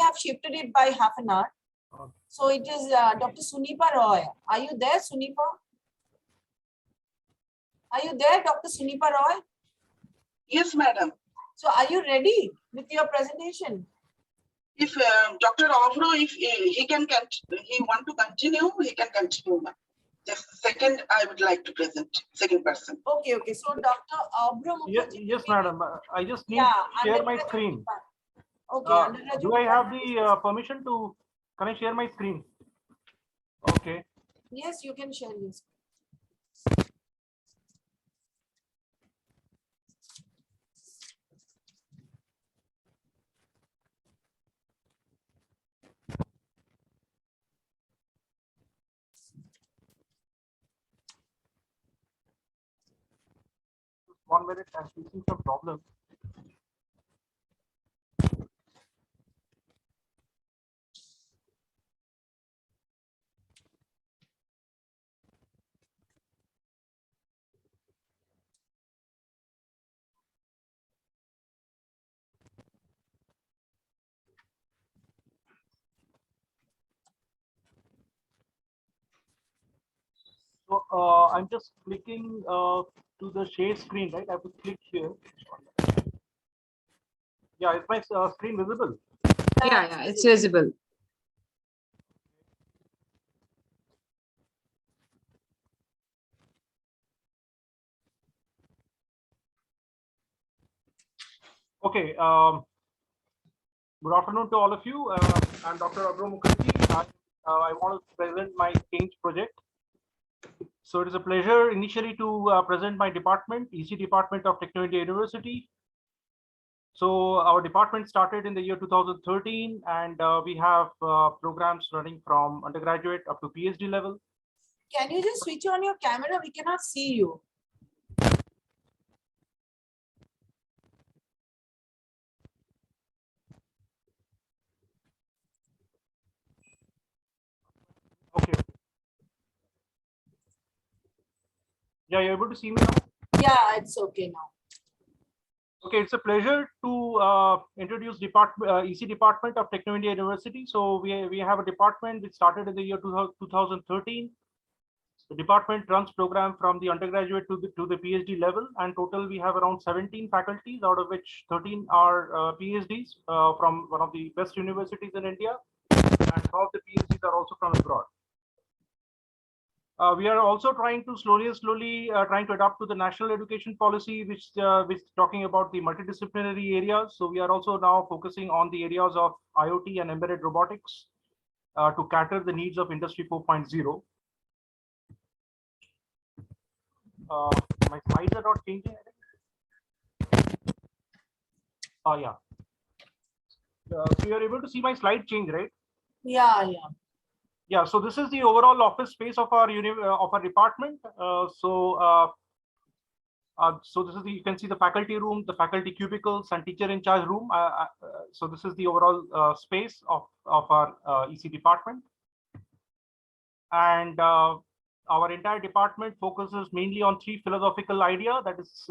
have shifted it by half an hour. Okay. So it is Dr. Sunipa Roy. Are you there, Sunipa? Are you there, Dr. Sunipa Roy? Yes, madam. So are you ready with your presentation? If Dr. Avro, if he want to continue, he can continue. Just second, I would like to present second person. Okay. So Dr. Avro Yes, madam. I just need to share my screen. Okay. Do I have the permission to? Can I share my screen? Okay. Yes, you can share this. One minute, I'm facing some problem. So I'm just clicking to the share screen, right? I have to click here. Yeah, is my screen visible? Yeah, it's visible. Okay. Good afternoon to all of you. I'm Dr. Avro Mukherjee. I want to present my change project. So it is a pleasure initially to present my department, EC Department of Technology University. So our department started in the year 2013, and we have programs running from undergraduate up to PhD level. Can you just switch on your camera? We cannot see you. Okay. Yeah, you're able to see me now? Yeah, it's okay now. Okay, it's a pleasure to introduce EC Department of Technology University. So we have a department which started in the year 2013. The department runs program from the undergraduate to the PhD level, and total we have around 17 faculties, out of which 13 are PhDs from one of the best universities in India, and some of the PhDs are also from abroad. We are also trying to slowly trying to adapt to the national education policy, which is talking about the multidisciplinary areas. So we are also now focusing on the areas of IoT and embedded robotics to cater the needs of Industry 4.0. My slides are not changing. Oh yeah. So you are able to see my slide change, right? Yeah. Yeah. So this is the overall office space of our department. So this is you can see the faculty room, the faculty cubicles, and teacher in charge room. So this is the overall space of our EC department, and our entire department focuses mainly on 3 philosophical ideas. That is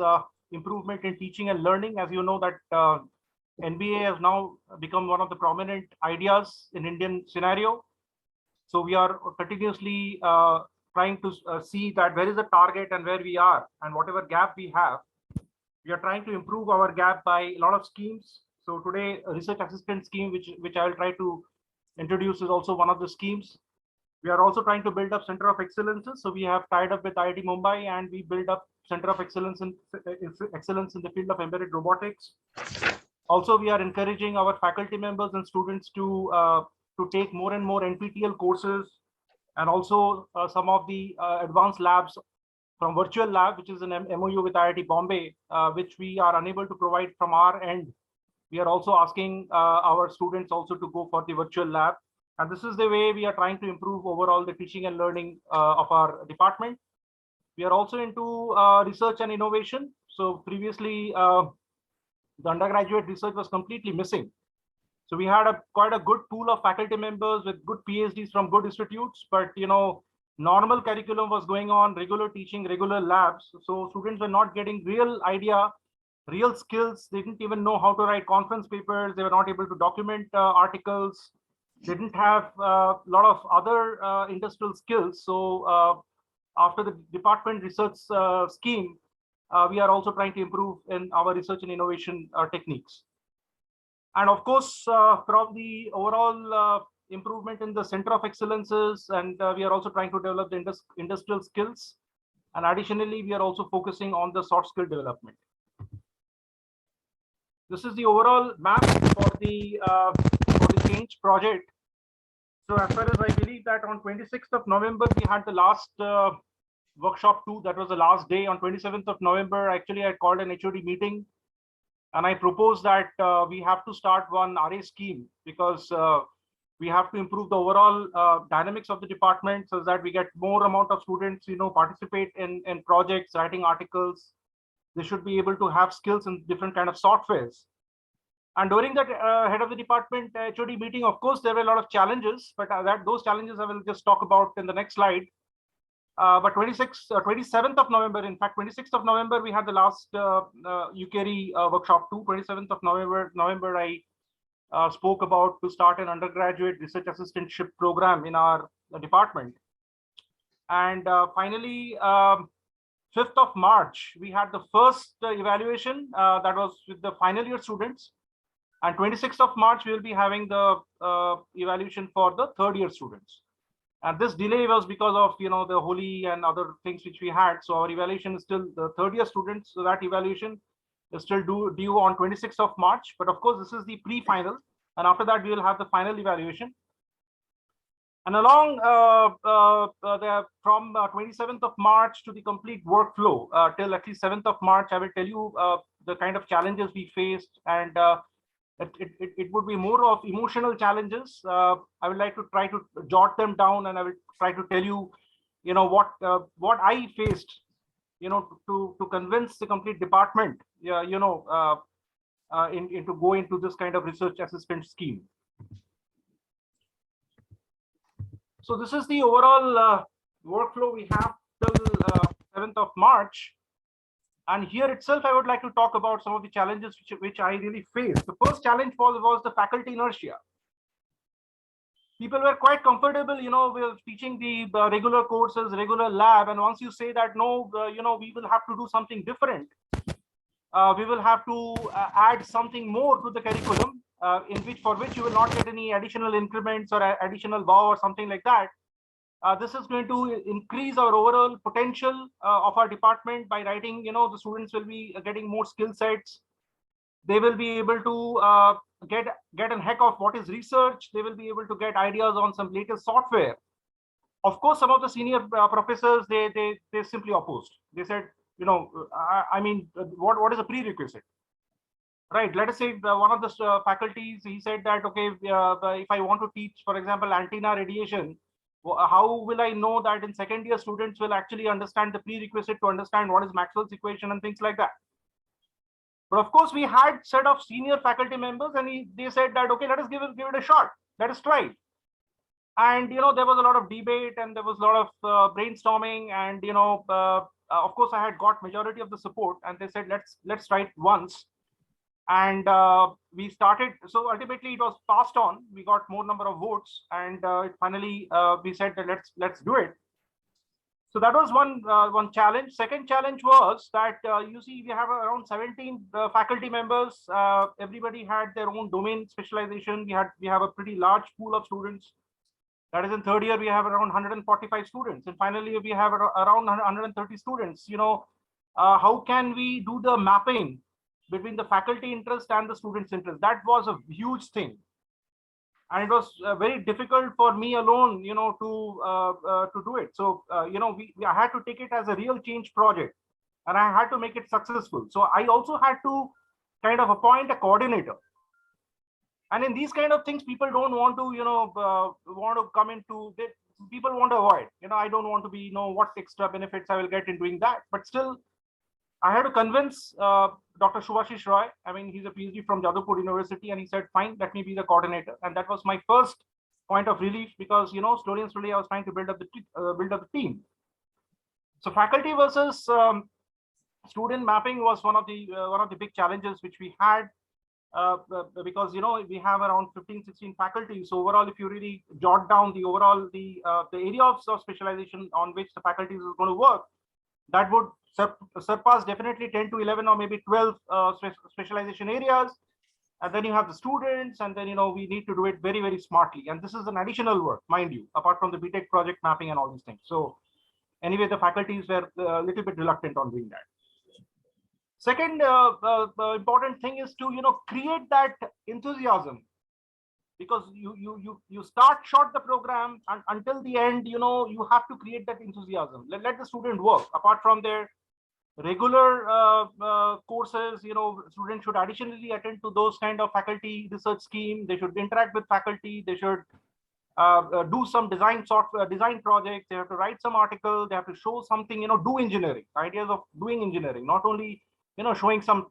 improvement in teaching and learning. As you know that NBA has now become one of the prominent ideas in Indian scenario. So we are continuously trying to see that where is the target and where we are, and whatever gap we have, we are trying to improve our gap by a lot of schemes. So today, a research assistant scheme, which I will try to introduce, is also one of the schemes. We are also trying to build up center of excellences. So we have tied up with IIT Mumbai, and we build up center of excellence in the field of embedded robotics. Also, we are encouraging our faculty members and students to take more and more NPTEL courses, and also some of the advanced labs from virtual lab, which is an MOU with IIT Bombay, which we are unable to provide from our end. We are also asking our students also to go for the virtual lab. And this is the way we are trying to improve overall the teaching and learning of our department. We are also into research and innovation. So previously, the undergraduate research was completely missing. So we had quite a good pool of faculty members with good PhDs from good institutes, but normal curriculum was going on, regular teaching, regular labs. So students were not getting real idea real skills. They didn't even know how to write conference papers. They were not able to document articles. They didn't have a lot of other industrial skills. So after the department research scheme, we are also trying to improve in our research and innovation techniques. And of course, from the overall improvement in the center of excellences, and we are also trying to develop the industrial skills. And additionally, we are also focusing on the soft skill development. This is the overall map for the change project. So as far as I believe that on 26th of November, we had the last workshop 2. That was the last day. On 27th of November, actually, I called an HOD meeting. And I propose that we have to start one RA scheme, because we have to improve the overall dynamics of the department so that we get more amount of students, participate in projects, writing articles. They should be able to have skills in different kind of softwares. And during that head of the department HOD meeting, of course, there were a lot of challenges, but those challenges I will just talk about in the next slide. But 27th of November, in fact, 26th of November, we had the last UKIERI workshop 2. 27th of November, I spoke about to start an undergraduate research assistantship program in our department. And finally, 5th of March, we had the first evaluation that was with the final year students. And 26th of March, we will be having the evaluation for the third year students. And this delay was because of the Holi and other things which we had. So our evaluation is still the third year students. So that evaluation is still due on 26th of March. But of course, this is the pre-final. And after that, we will have the final evaluation. And along from 27th of March to the complete workflow till at least 7th of March, I will tell you the kind of challenges we faced. And it would be more of emotional challenges. I would like to try to jot them down, and I will try to tell you, what I faced, to convince the complete department, to go into this kind of research assistant scheme. So this is the overall workflow we have till 7th of March. And here itself, I would like to talk about some of the challenges which I really faced. The first challenge was the faculty inertia. People were quite comfortable, with teaching the regular courses, regular lab. And once you say that, no, we will have to do something different. We will have to add something more to the curriculum, for which you will not get any additional increments or additional wow or something like that. This is going to increase our overall potential of our department by writing, the students will be getting more skill sets. They will be able to get a heck of what is research. They will be able to get ideas on some latest software. Of course, some of the senior professors, they simply opposed. They said, what is a prerequisite? Right. Let us say one of the faculties, he said that, okay, if I want to teach, for example, antenna radiation, how will I know that in second year students will actually understand the prerequisite to understand what is Maxwell's equation and things like that? But of course, we had set of senior faculty members, and they said that, okay, let us give it a shot. Let us try. And there was a lot of debate, and there was a lot of brainstorming, and of course, I had got majority of the support, and they said let's try it once. And we started. So ultimately, it was passed on. We got more number of votes, and finally we said that let's do it. So that was one challenge. Second challenge was that you see we have around 17 faculty members. Everybody had their own domain specialization. We have a pretty large pool of students. That is, in third year we have around 145 students, and finally we have around 130 students. How can we do the mapping between the faculty interest and the students' interest? That was a huge thing, and it was very difficult for me alone, to do it. So, I had to take it as a real change project, and I had to make it successful. So I also had to kind of appoint a coordinator. And in these kind of things, people don't want to, come into it. People want to avoid, I don't want to be, what extra benefits I will get in doing that. But still, I had to convince Dr. Subhashish Roy. I mean, he's a PhD from Jadavpur University, and he said, fine, let me be the coordinator. And that was my first point of relief, because, slowly and slowly I was trying to build up the team. So faculty versus student mapping was one of the big challenges which we had, because we have around 15-16 faculties. So overall, if you really jot down the overall the area of specialization on which the faculties is going to work, that would surpass definitely 10 to 11 or maybe 12 specialization areas. And then you have the students, and then we need to do it very, very smartly. And this is an additional work, mind you, apart from the BTech project mapping and all these things. So anyway, the faculties were a little bit reluctant on doing that. Second important thing is to create that enthusiasm, because you start short the program, and until the end you have to create that enthusiasm. Let the student work apart from their regular courses. Students should additionally attend to those kind of faculty research scheme. They should interact with faculty. They should do some design projects. They have to write some article. They have to show something, do engineering, ideas of doing engineering, not only showing some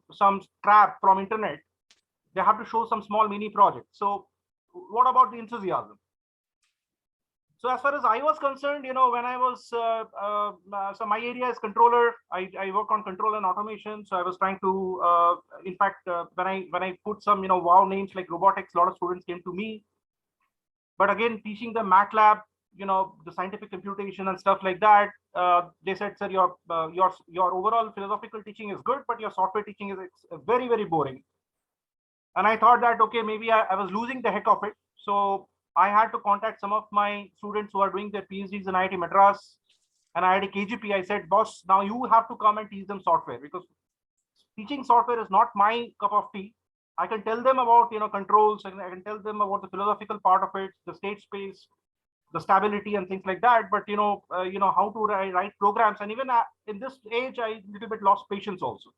crap from internet. They have to show some small mini projects. So what about the enthusiasm? So as far as I was concerned, when I was so my area is controller. I work on control and automation. So I was trying to in fact, when I put some wow names like robotics, a lot of students came to me. But again, teaching them MATLAB, the scientific computation and stuff like that, they said, sir, your overall philosophical teaching is good, but your software teaching is very, very boring. And I thought that, okay, maybe I was losing the heck of it. So I had to contact some of my students who are doing their PhDs in IIT Madras and IIT KGP. I said, boss, now you have to come and teach them software, because teaching software is not my cup of tea. I can tell them about controls, and I can tell them about the philosophical part of it, the state space, the stability and things like that. But how to write programs, and even in this age, I little bit lost patience also.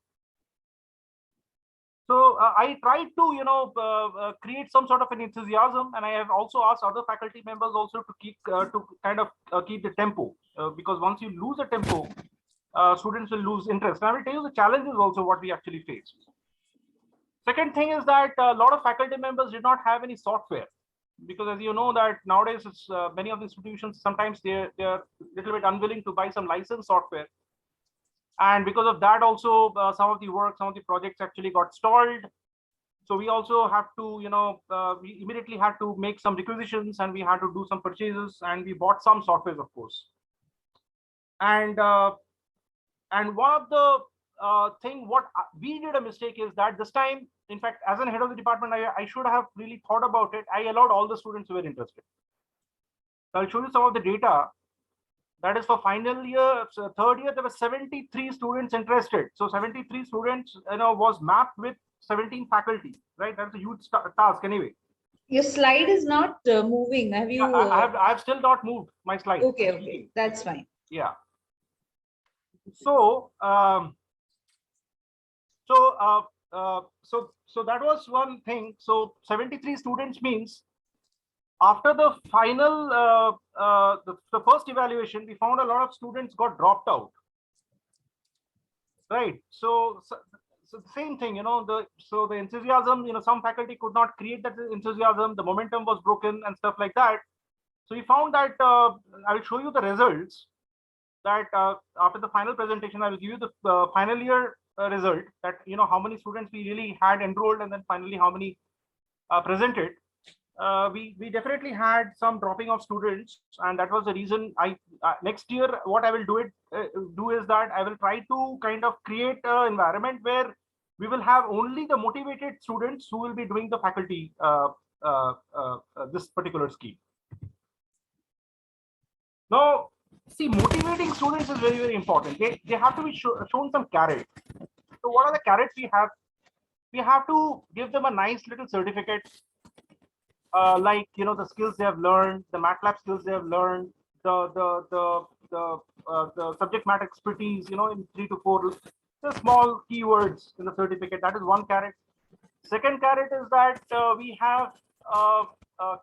So I tried to create some sort of an enthusiasm, and I have also asked other faculty members also to keep keep the tempo, because once you lose the tempo, students will lose interest. And I will tell you the challenges also what we actually face. Second thing is that a lot of faculty members did not have any software, because as you know that nowadays it's, many of the institutions, sometimes they're a little bit unwilling to buy some licensed software. And because of that also, some of the projects actually got stalled. So we also have to, we immediately had to make some requisitions, and we had to do some purchases, and we bought some softwares, of course. And one of the thing what we did a mistake is that this time, in fact, as an head of the department, I should have really thought about it. I allowed all the students who were interested. So I'll show you some of the data. That is for final year, so third year, there were 73 students interested. So 73 students, was mapped with 17 faculty, right? That's a huge task anyway. Your slide is not moving. Have you? I have still not moved my slide. Okay, that's fine. Yeah. So, so that was one thing. So 73 students means after the final, the first evaluation, we found a lot of students got dropped out. Right. So the same thing, so the enthusiasm, some faculty could not create that enthusiasm. The momentum was broken and stuff like that. So we found that I will show you the results. That after the final presentation, I will give you the final year result. That how many students we really had enrolled, and then finally how many presented. We definitely had some dropping of students, and that was the reason next year what I will do is that I will try to kind of create an environment where we will have only the motivated students who will be doing the faculty this particular scheme. Now, see, motivating students is very, very important. They have to be shown some carrot. So what are the carrots we have? We have to give them a nice little certificate. Like the skills they have learned, the MATLAB skills they have learned, the subject matter expertise, in 3 to 4 the small keywords in the certificate. That is one carrot. Second carrot is that we have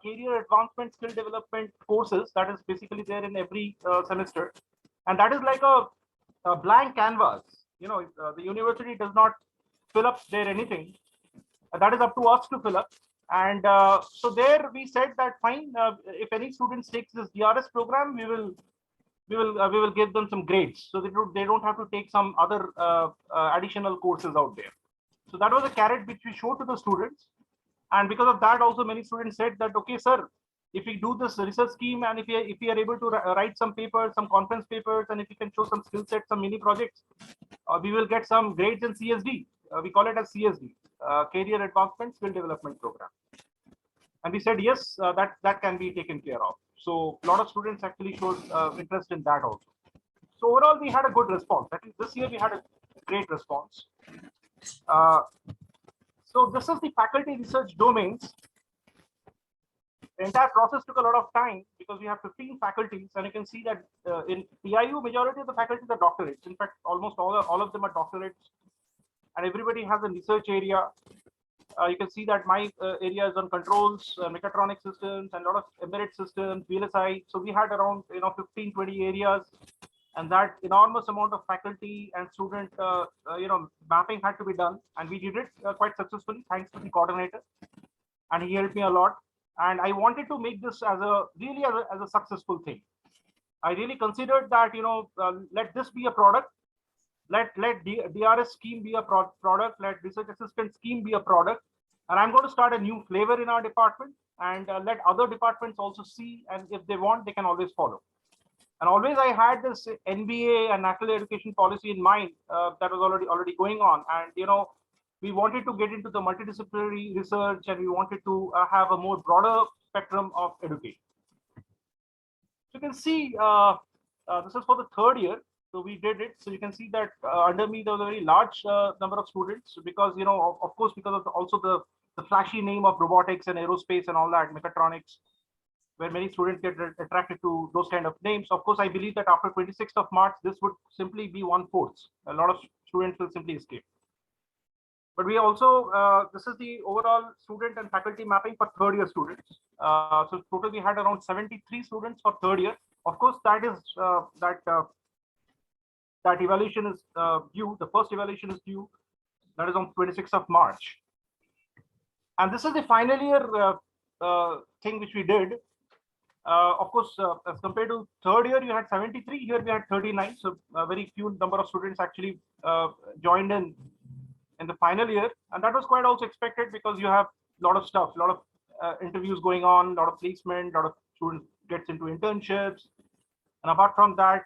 career advancement skill development courses that is basically there in every semester, and that is like a blank canvas. The university does not fill up there anything. That is up to us to fill up. And so there we said that fine, if any students takes this DRS program, we will we will give them some grades, so they don't have to take some other additional courses out there. So that was a carrot which we showed to the students, and because of that, also many students said that, okay, sir, if we do this research scheme and if we are able to write some papers, some conference papers, and if we can show some skill sets, some mini projects, we will get some grades in CSD. We call it as CSD, Career Advancement Skill Development Program. And we said, yes, that can be taken care of. So a lot of students actually showed interest in that also. So overall, we had a good response. At least this year, we had a great response. So this is the faculty research domains. The entire process took a lot of time because we have 15 faculties, and you can see that in PIU, majority of the faculties are doctorates. In fact, almost all of them are doctorates, and everybody has a research area. You can see that my area is on controls, mechatronic systems, and a lot of embedded systems, VLSI. So we had around 15, 20 areas, and that enormous amount of faculty and student mapping had to be done, and we did it quite successfully thanks to the coordinator, and he helped me a lot. And I wanted to make this as a really as a successful thing. I really considered that let this be a product. Let DRS scheme be a product. Let research assistant scheme be a product. And I'm going to start a new flavor in our department, and let other departments also see. And if they want, they can always follow. And always I had this NBA and national education policy in mind that was already going on. And we wanted to get into the multidisciplinary research, and we wanted to have a more broader spectrum of education. So you can see this is for the third year. So we did it. So you can see that under me, there was a very large number of students because, of course, because of also the flashy name of robotics and aerospace and all that, mechatronics, where many students get attracted to those kind of names. Of course, I believe that after 26th of March, this would simply be 1/4. A lot of students will simply escape. But we also, this is the overall student and faculty mapping for third year students. So total, we had around 73 students for third year. Of course, that is that evaluation is due. The first evaluation is due. That is on 26th of March. And this is the final year thing which we did. Of course, as compared to third year, you had 73. Here we had 39. So a very few number of students actually joined in the final year, and that was quite also expected because you have a lot of stuff, a lot of interviews going on, a lot of placement, a lot of students gets into internships, and apart from that,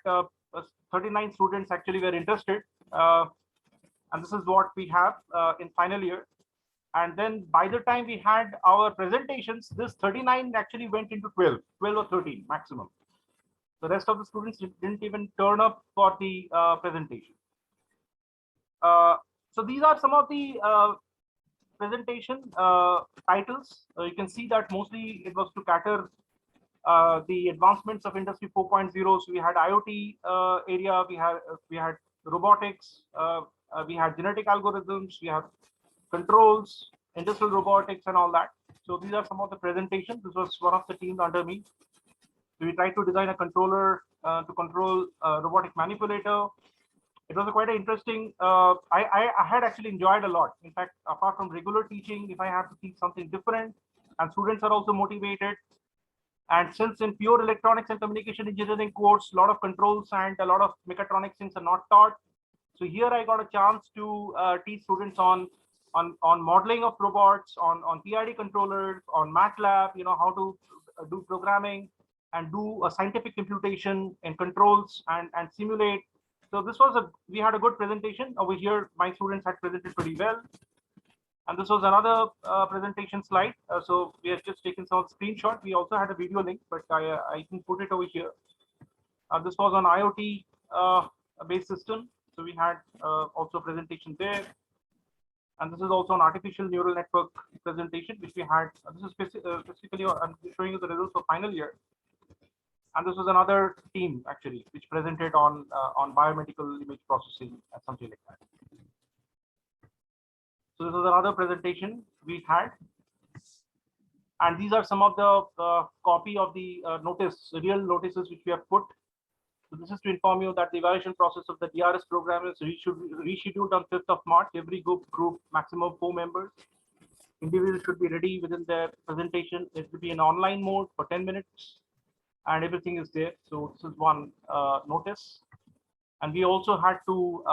39 students actually were interested, and this is what we have in final year. And then by the time we had our presentations, this 39 actually went into 12 or 13 maximum. The rest of the students didn't even turn up for the presentation. So these are some of the presentation titles. You can see that mostly it was to cater the advancements of Industry 4.0. So we had IoT area, we had robotics, we had genetic algorithms, we have controls, industrial robotics, and all that. So these are some of the presentations. This was one of the teams under me. So we tried to design a controller to control a robotic manipulator. It was quite an interesting, I had actually enjoyed a lot. In fact, apart from regular teaching, if I have to teach something different, and students are also motivated. And since in pure electronics and communication engineering course, a lot of controls and a lot of mechatronics things are not taught. So here I got a chance to teach students on modeling of robots, on PID controllers, on MATLAB, how to do programming and do a scientific computation and controls and simulate. So this was we had a good presentation over here. My students had presented pretty well. And this was another presentation slide. So we have just taken some screenshot. We also had a video link, but I can put it over here. This was on IoT based system. So we had also presentation there. And this is also an artificial neural network presentation, which we had. This is specifically, I'm showing you the results for final year. And this was another team actually, which presented on biomedical image processing and something like that. So this was another presentation we had. And these are some of the copy of the real notices which we have put. So this is to inform you that the evaluation process of the DRS program is rescheduled on 5th of March. Every group maximum 4 members. Individuals should be ready within their presentation. It will be in online mode for 10 minutes. and everything is there. So this is one notice. And we also had to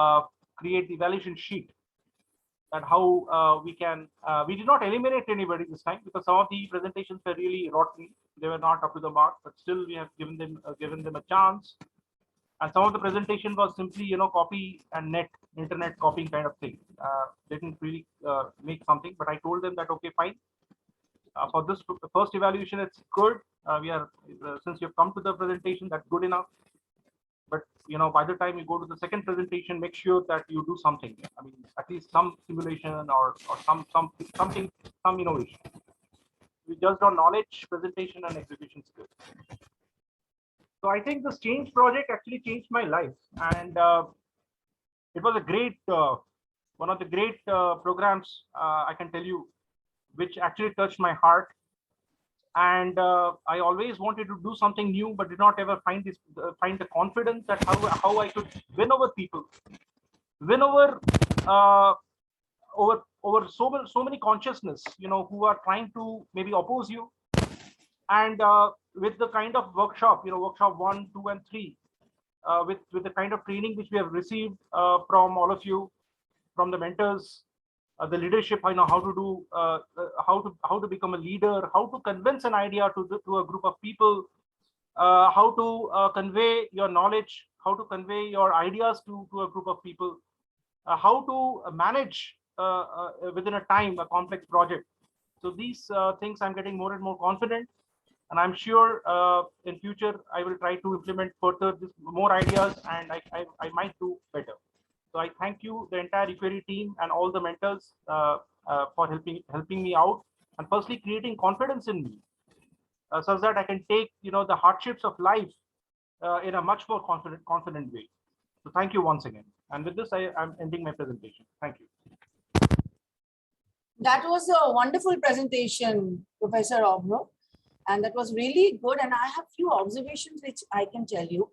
create the evaluation sheet, that how we did not eliminate anybody this time, because some of the presentations were really rotten. They were not up to the mark, but still we have given them a chance. And some of the presentation was simply, copy and internet copying kind of thing. Didn't really make something, but I told them that, okay, fine. For this first evaluation, it's good. Since you've come to the presentation, that's good enough. But by the time you go to the second presentation, make sure that you do something. I mean, at least some simulation or something, some innovation. We just on knowledge, presentation, and execution skills. So I think this change project actually changed my life, and it was a great, one of the great programs, I can tell you, which actually touched my heart. And I always wanted to do something new, but did not ever find the confidence that how I could win over people, win over over so many consciousness, who are trying to maybe oppose you. And with the kind of workshop, workshop 1, 2, and 3, with the kind of training which we have received from all of you, from the mentors, the leadership, how to do, how to become a leader, how to convince an idea to a group of people, how to convey your knowledge, how to convey your ideas to a group of people, how to manage within a time a complex project. So these things I'm getting more and more confident, and I'm sure in future I will try to implement further more ideas, and I might do better. So I thank you, the entire UKIERI team, and all the mentors for helping me out, and firstly creating confidence in me, such that I can take the hardships of life in a much more confident way. So thank you once again. And with this, I'm ending my presentation. Thank you. That was a wonderful presentation, Professor Obro, and that was really good. And I have few observations which I can tell you.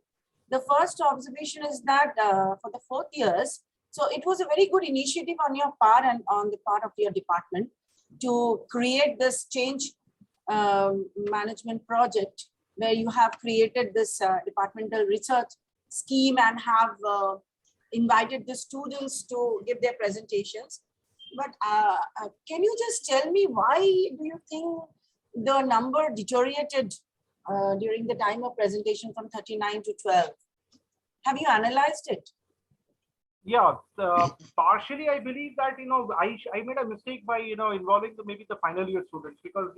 The first observation is that for the 4th years, so it was a very good initiative on your part and on the part of your department to create this change management project, where you have created this departmental research scheme and have invited the students to give their presentations. But can you just tell me, why do you think the number deteriorated during the time of presentation from 39 to 12? Have you analyzed it? Yeah, partially I believe that I made a mistake by involving maybe the final year students, because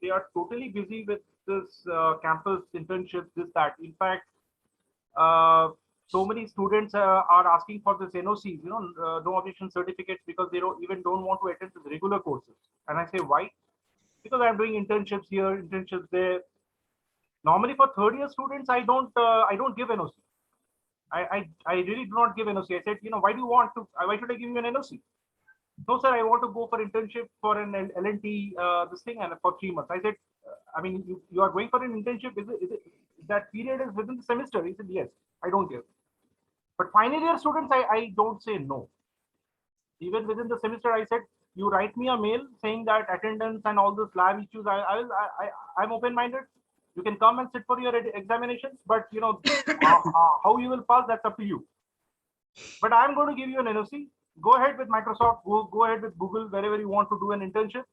they are totally busy with this campus internships, this, that. In fact, so many students are asking for this NOCs, no objection certificates, because they don't want to attend the regular courses. And I say, why? Because I'm doing internships here, internships there. Normally for 3rd year students, I don't give NOC. I really do not give NOC. I said, why do you want to? Why should I give you an NOC? No, sir, I want to go for internship for an LNT this thing, and for 3 months. I said, I mean, you are going for an internship. Is it that period is within the semester? He said, yes. I don't give. But final year students, I don't say no. Even within the semester, I said, you write me a mail saying that attendance and all those lab issues, I'm open-minded. You can come and sit for your examinations, but how you will pass, that's up to you. But I'm going to give you an NOC. Go ahead with Microsoft, go ahead with Google, wherever you want to do an internship.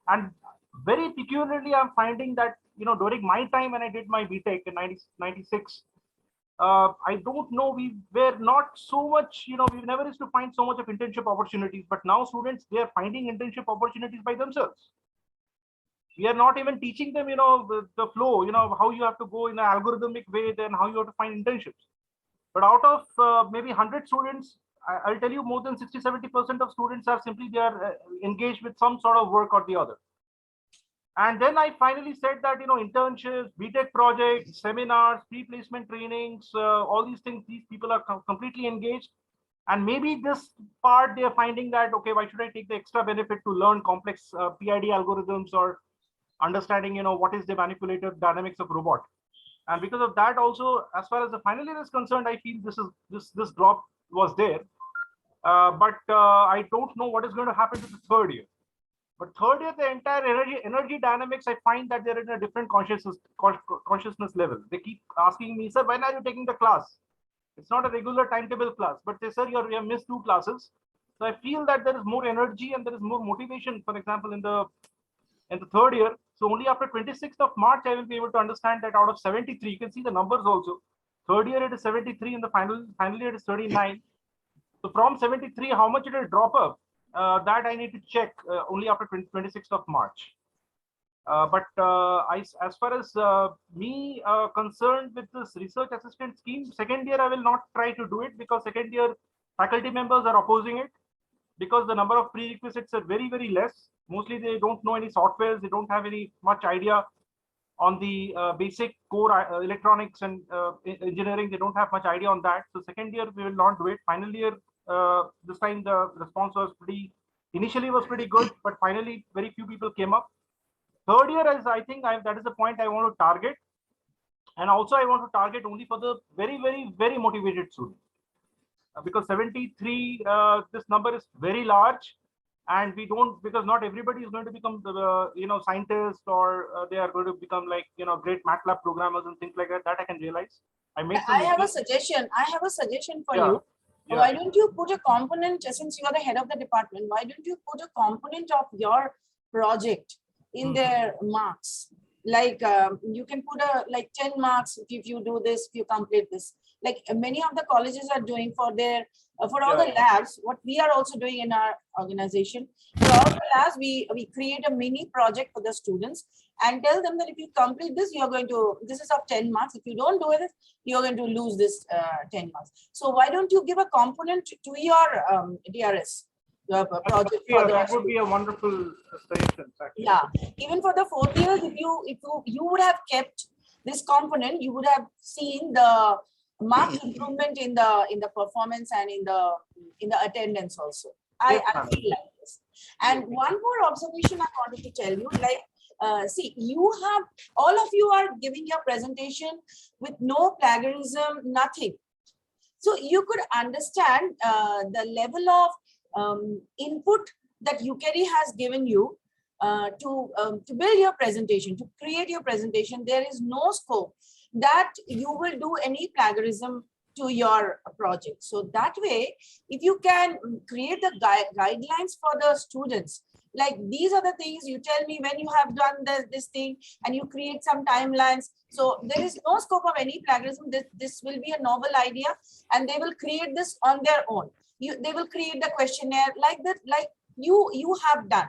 And very peculiarly, I'm finding that during my time when I did my BTech in 96, I don't know, we were not so much, we never used to find so much of internship opportunities, but now students, they are finding internship opportunities by themselves. We are not even teaching them, the flow, how you have to go in an algorithmic way, then how you have to find internships. But out of maybe 100 students, I'll tell you, more than 60–70% of students are simply, they are engaged with some sort of work or the other. And then I finally said that, internships, BTech projects, seminars, pre-placement trainings, all these things, these people are completely engaged. And maybe this part, they are finding that, okay, why should I take the extra benefit to learn complex PID algorithms, or understanding, what is the manipulative dynamics of robot. And because of that also, as far as the final year is concerned, I feel this drop was there. But I don't know what is going to happen to the 3rd year. But third year, the entire energy dynamics, I find that they're in a different consciousness level. They keep asking me, sir, when are you taking the class? It's not a regular timetable class, but they say, sir, you have missed 2 classes. So I feel that there is more energy and there is more motivation, for example, in the third year. So only after 26th of March, I will be able to understand that out of 73, you can see the numbers also. Third year, it is 73, and the final year, it is 39. So from 73, how much it will drop up? That I need to check only after 26th of March. As far as me concerned with this research assistant scheme, second year I will not try to do it, because second year faculty members are opposing it, because the number of prerequisites are very, very less. Mostly they don't know any softwares, they don't have any much idea on the basic core electronics and engineering. They don't have much idea on that. So second year we will not do it. Final year, this time the response was initially was pretty good, but finally very few people came up. Third year, as I think that is the point I want to target. And also I want to target only for the very, very, very motivated students. Because 73, this number is very large, and we don't, because not everybody is going to become scientists, or they are going to become like great MATLAB programmers and things like that. That I can realize. I have a suggestion. I have a suggestion for Yeah. you. Yeah. Why don't you put a component, since you are the head of the department, why don't you put a component of your project in their marks? Like you can put like 10 marks if you do this, if you complete this. Like many of the colleges are doing for their for all the labs. What we are also doing in our organization, for all the labs, we create a mini project for the students and tell them that if you complete this, you are going to, this is of 10 marks. If you don't do it, you are going to lose this 10 marks. So why don't you give a component to your DRS? Project that would be a wonderful suggestion. Yeah, even for the 4th years, if you would have kept this component, you would have seen the marked improvement in the performance and in the attendance also. I feel like this. And one more observation I wanted to tell you, like see, you have, all of you are giving your presentation with no plagiarism, nothing. So you could understand the level of input that UKIERI has given you to build your presentation, to create your presentation. There is no scope that you will do any plagiarism to your project. So that way, if you can create the guidelines for the students, like these are the things you tell me when you have done this thing, and you create some timelines. So there is no scope of any plagiarism. This will be a novel idea, and they will create this on their own. They will create the questionnaire like that, like you have done.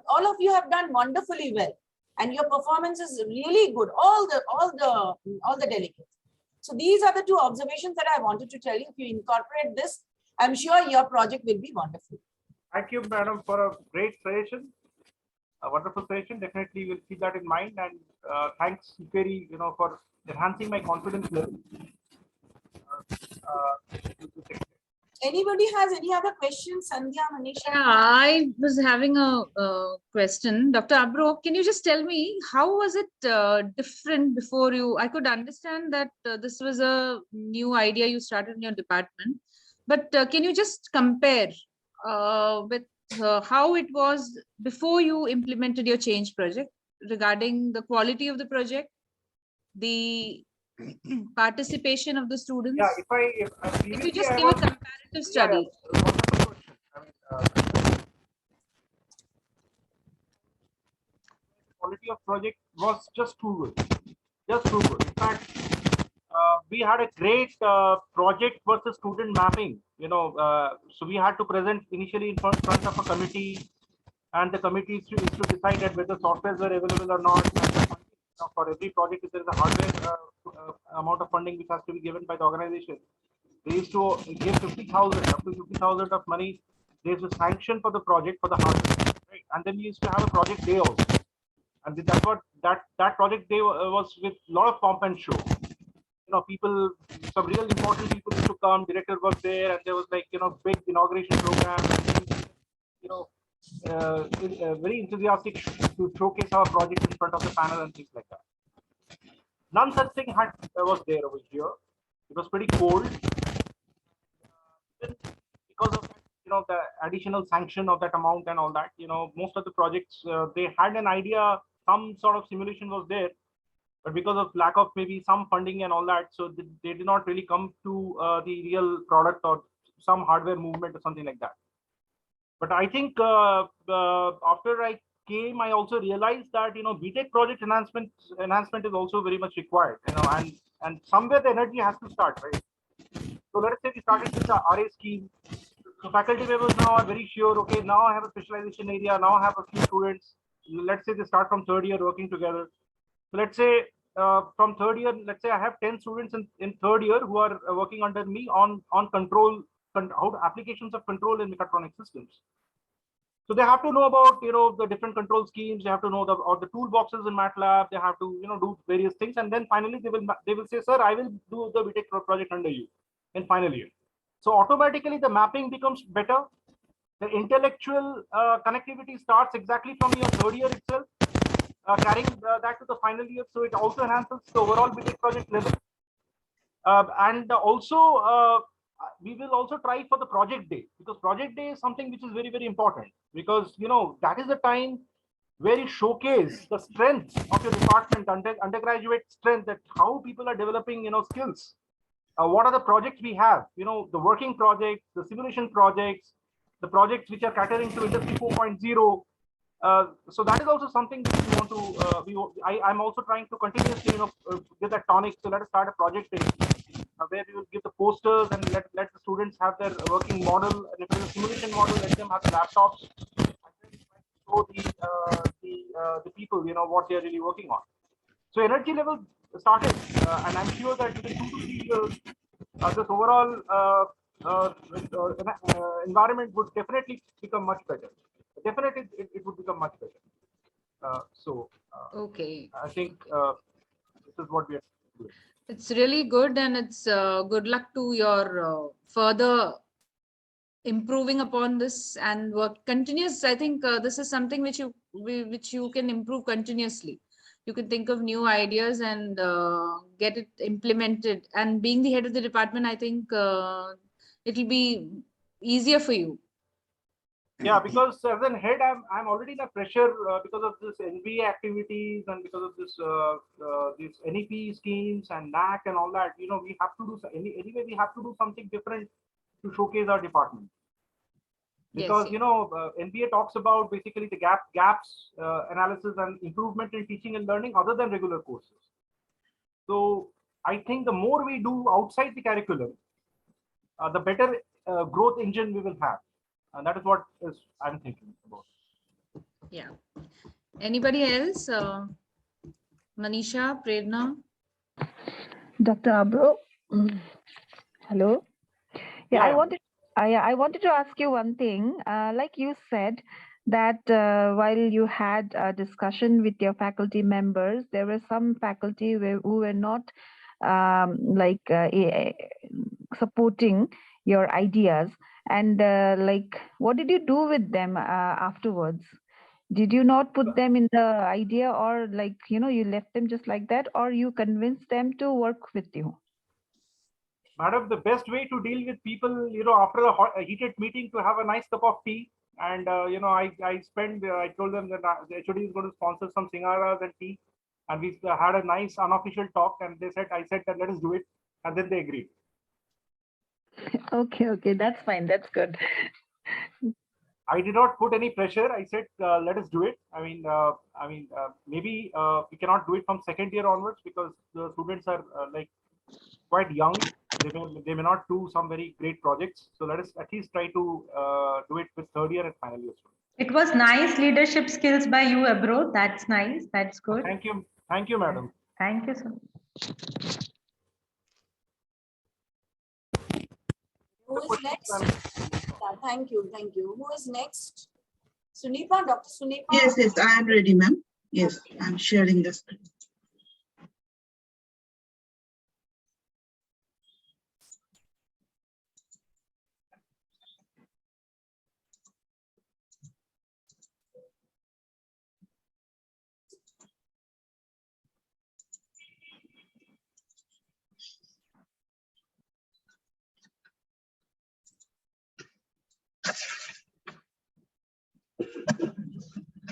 All of you have done wonderfully well, and your performance is really good. All the delegates. So these are the 2 observations that I wanted to tell you. If you incorporate this, I'm sure your project will be wonderful. Thank you, madam, for a great suggestion. A wonderful suggestion. Definitely will keep that in mind. And thanks, UKIERI, for enhancing my confidence level. Anybody has any other questions? Sandhya, Manisha? Yeah, I was having a question. Dr. Abro, can you just tell me, how was it different before you? I could understand that this was a new idea you started in your department, but can you just compare with how it was before you implemented your change project, regarding the quality of the project, the participation of the students? Yeah, if you just give a comparative study. Wonderful question. I mean, quality of project was just too good. In fact, we had a great project versus student mapping. So we had to present initially in front of a committee, and the committee is to decide that whether softwares were available or not. And for every project, if there is a hardware amount of funding which has to be given by the organization, they used to give 50,000, up to 50,000 of money. There's a sanction for the project for the hardware, right? And then we used to have a project day also, and that's what that project day was, with a lot of pomp and show. People, some real important people used to come. Director was there, and there was like big inauguration program. Very enthusiastic to showcase our project in front of the panel and things like that. None such thing was there over here. It was pretty cold. Because of that, the additional sanction of that amount and all that. Most of the projects, they had an idea, some sort of simulation was there, but because of lack of maybe some funding and all that, so they did not really come to the real product or some hardware movement or something like that. But I think after I came, I also realized that BTech project enhancement is also very much required. And somewhere the energy has to start, right? So let's say we started with the RA scheme. So faculty members now are very sure, okay, now I have a specialization area, now I have a few students. Let's say they start from third year working together. So let's say from third year, let's say I have 10 students in third year who are working under me on control, how applications of control in mechatronic systems. So they have to know about the different control schemes. They have to know the toolboxes in MATLAB. They have to do various things, and then finally they will say, sir, I will do the BTech project under you in final year. So automatically the mapping becomes better. The intellectual connectivity starts exactly from your third year itself, carrying that to the final year. So it also enhances the overall BTech project level. And also we will also try for the project day, because project day is something which is very, very important, because that is the time where you showcase the strength of your department, undergraduate strength, that how people are developing skills. What are the projects we have, the working projects, the simulation projects, the projects which are catering to industry 4.0. So that is also something which we want to I'm also trying to continuously give that tonic. So let us start a project day where we will give the posters and let the students have their working model, and if it is a simulation model, let them have the laptops, and then show the people what they are really working on. So energy level started, and I'm sure that within 2 to 3 years, this overall environment would definitely become much better. Definitely, it would become much better. Okay. I think this is what we are doing. It's really good, and it's good luck to your further improving upon this and work continuous. I think this is something which you can improve continuously. You can think of new ideas and get it implemented. And being the head of the department, I think it will be easier for you. Yeah, because as a head, I'm already in a pressure because of this NBA activities and because of this these NEP schemes and NAC and all that. We have to do anyway. We have to do something different to showcase our department. Because yes. NBA talks about basically the gaps analysis and improvement in teaching and learning other than regular courses. So I think the more we do outside the curriculum, the better growth engine we will have. And that is what I'm thinking about. Yeah. Anybody else? Manisha, Prerna? Dr. Abro, hello. Yeah, I wanted to ask you one thing. Like you said that while you had a discussion with your faculty members, there were some faculty who were not supporting your ideas. And what did you do with them afterwards? Did you not put them in the idea, or you left them just like that, or you convinced them to work with you? Madam, the best way to deal with people, after a heated meeting, to have a nice cup of tea. And, I told them that the HOD is going to sponsor some singaras and tea. And we had a nice unofficial talk, and I said that let us do it. And then they agreed. Okay, that's fine. That's good. I did not put any pressure. I said, let us do it. Maybe we cannot do it from second year onwards, because the students are quite young. They may not do some very great projects. So let us at least try to do it with third year and final year students. It was nice leadership skills by you, Abro. That's nice. That's good. Thank you. Thank you, madam. Thank you so much. Who is next? Yeah, thank you. Who is next? Sunipa, Dr. Sunipa? Yes, I am ready, ma'am. Yes, I'm sharing the screen.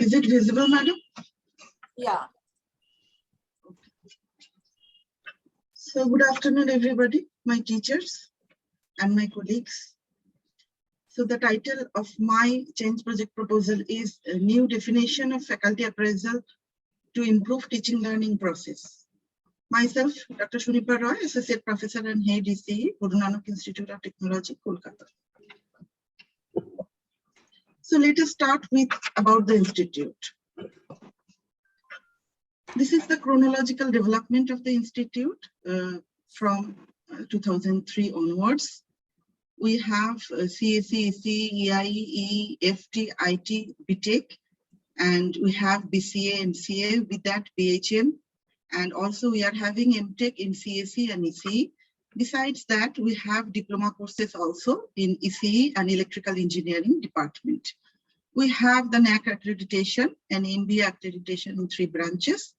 Is it visible, madam? Yeah. So good afternoon, everybody, my teachers and my colleagues. So the title of my change project proposal is a new definition of faculty appraisal to improve teaching learning process. Myself, Dr. Shunipa Roy, Associate Professor and HRDC, Guru Nanak Institute of Technology, Kolkata. So let us start with about the institute. This is the chronological development of the institute from 2003 onwards. We have CAC, EC, EIE, FT, IT, BTech, and we have BCA and CA, with that BHM, and also we are having MTech in CAC and ECE. Besides that, we have diploma courses also in ECE and Electrical Engineering department. We have the NAC accreditation and MBA accreditation in 3 branches,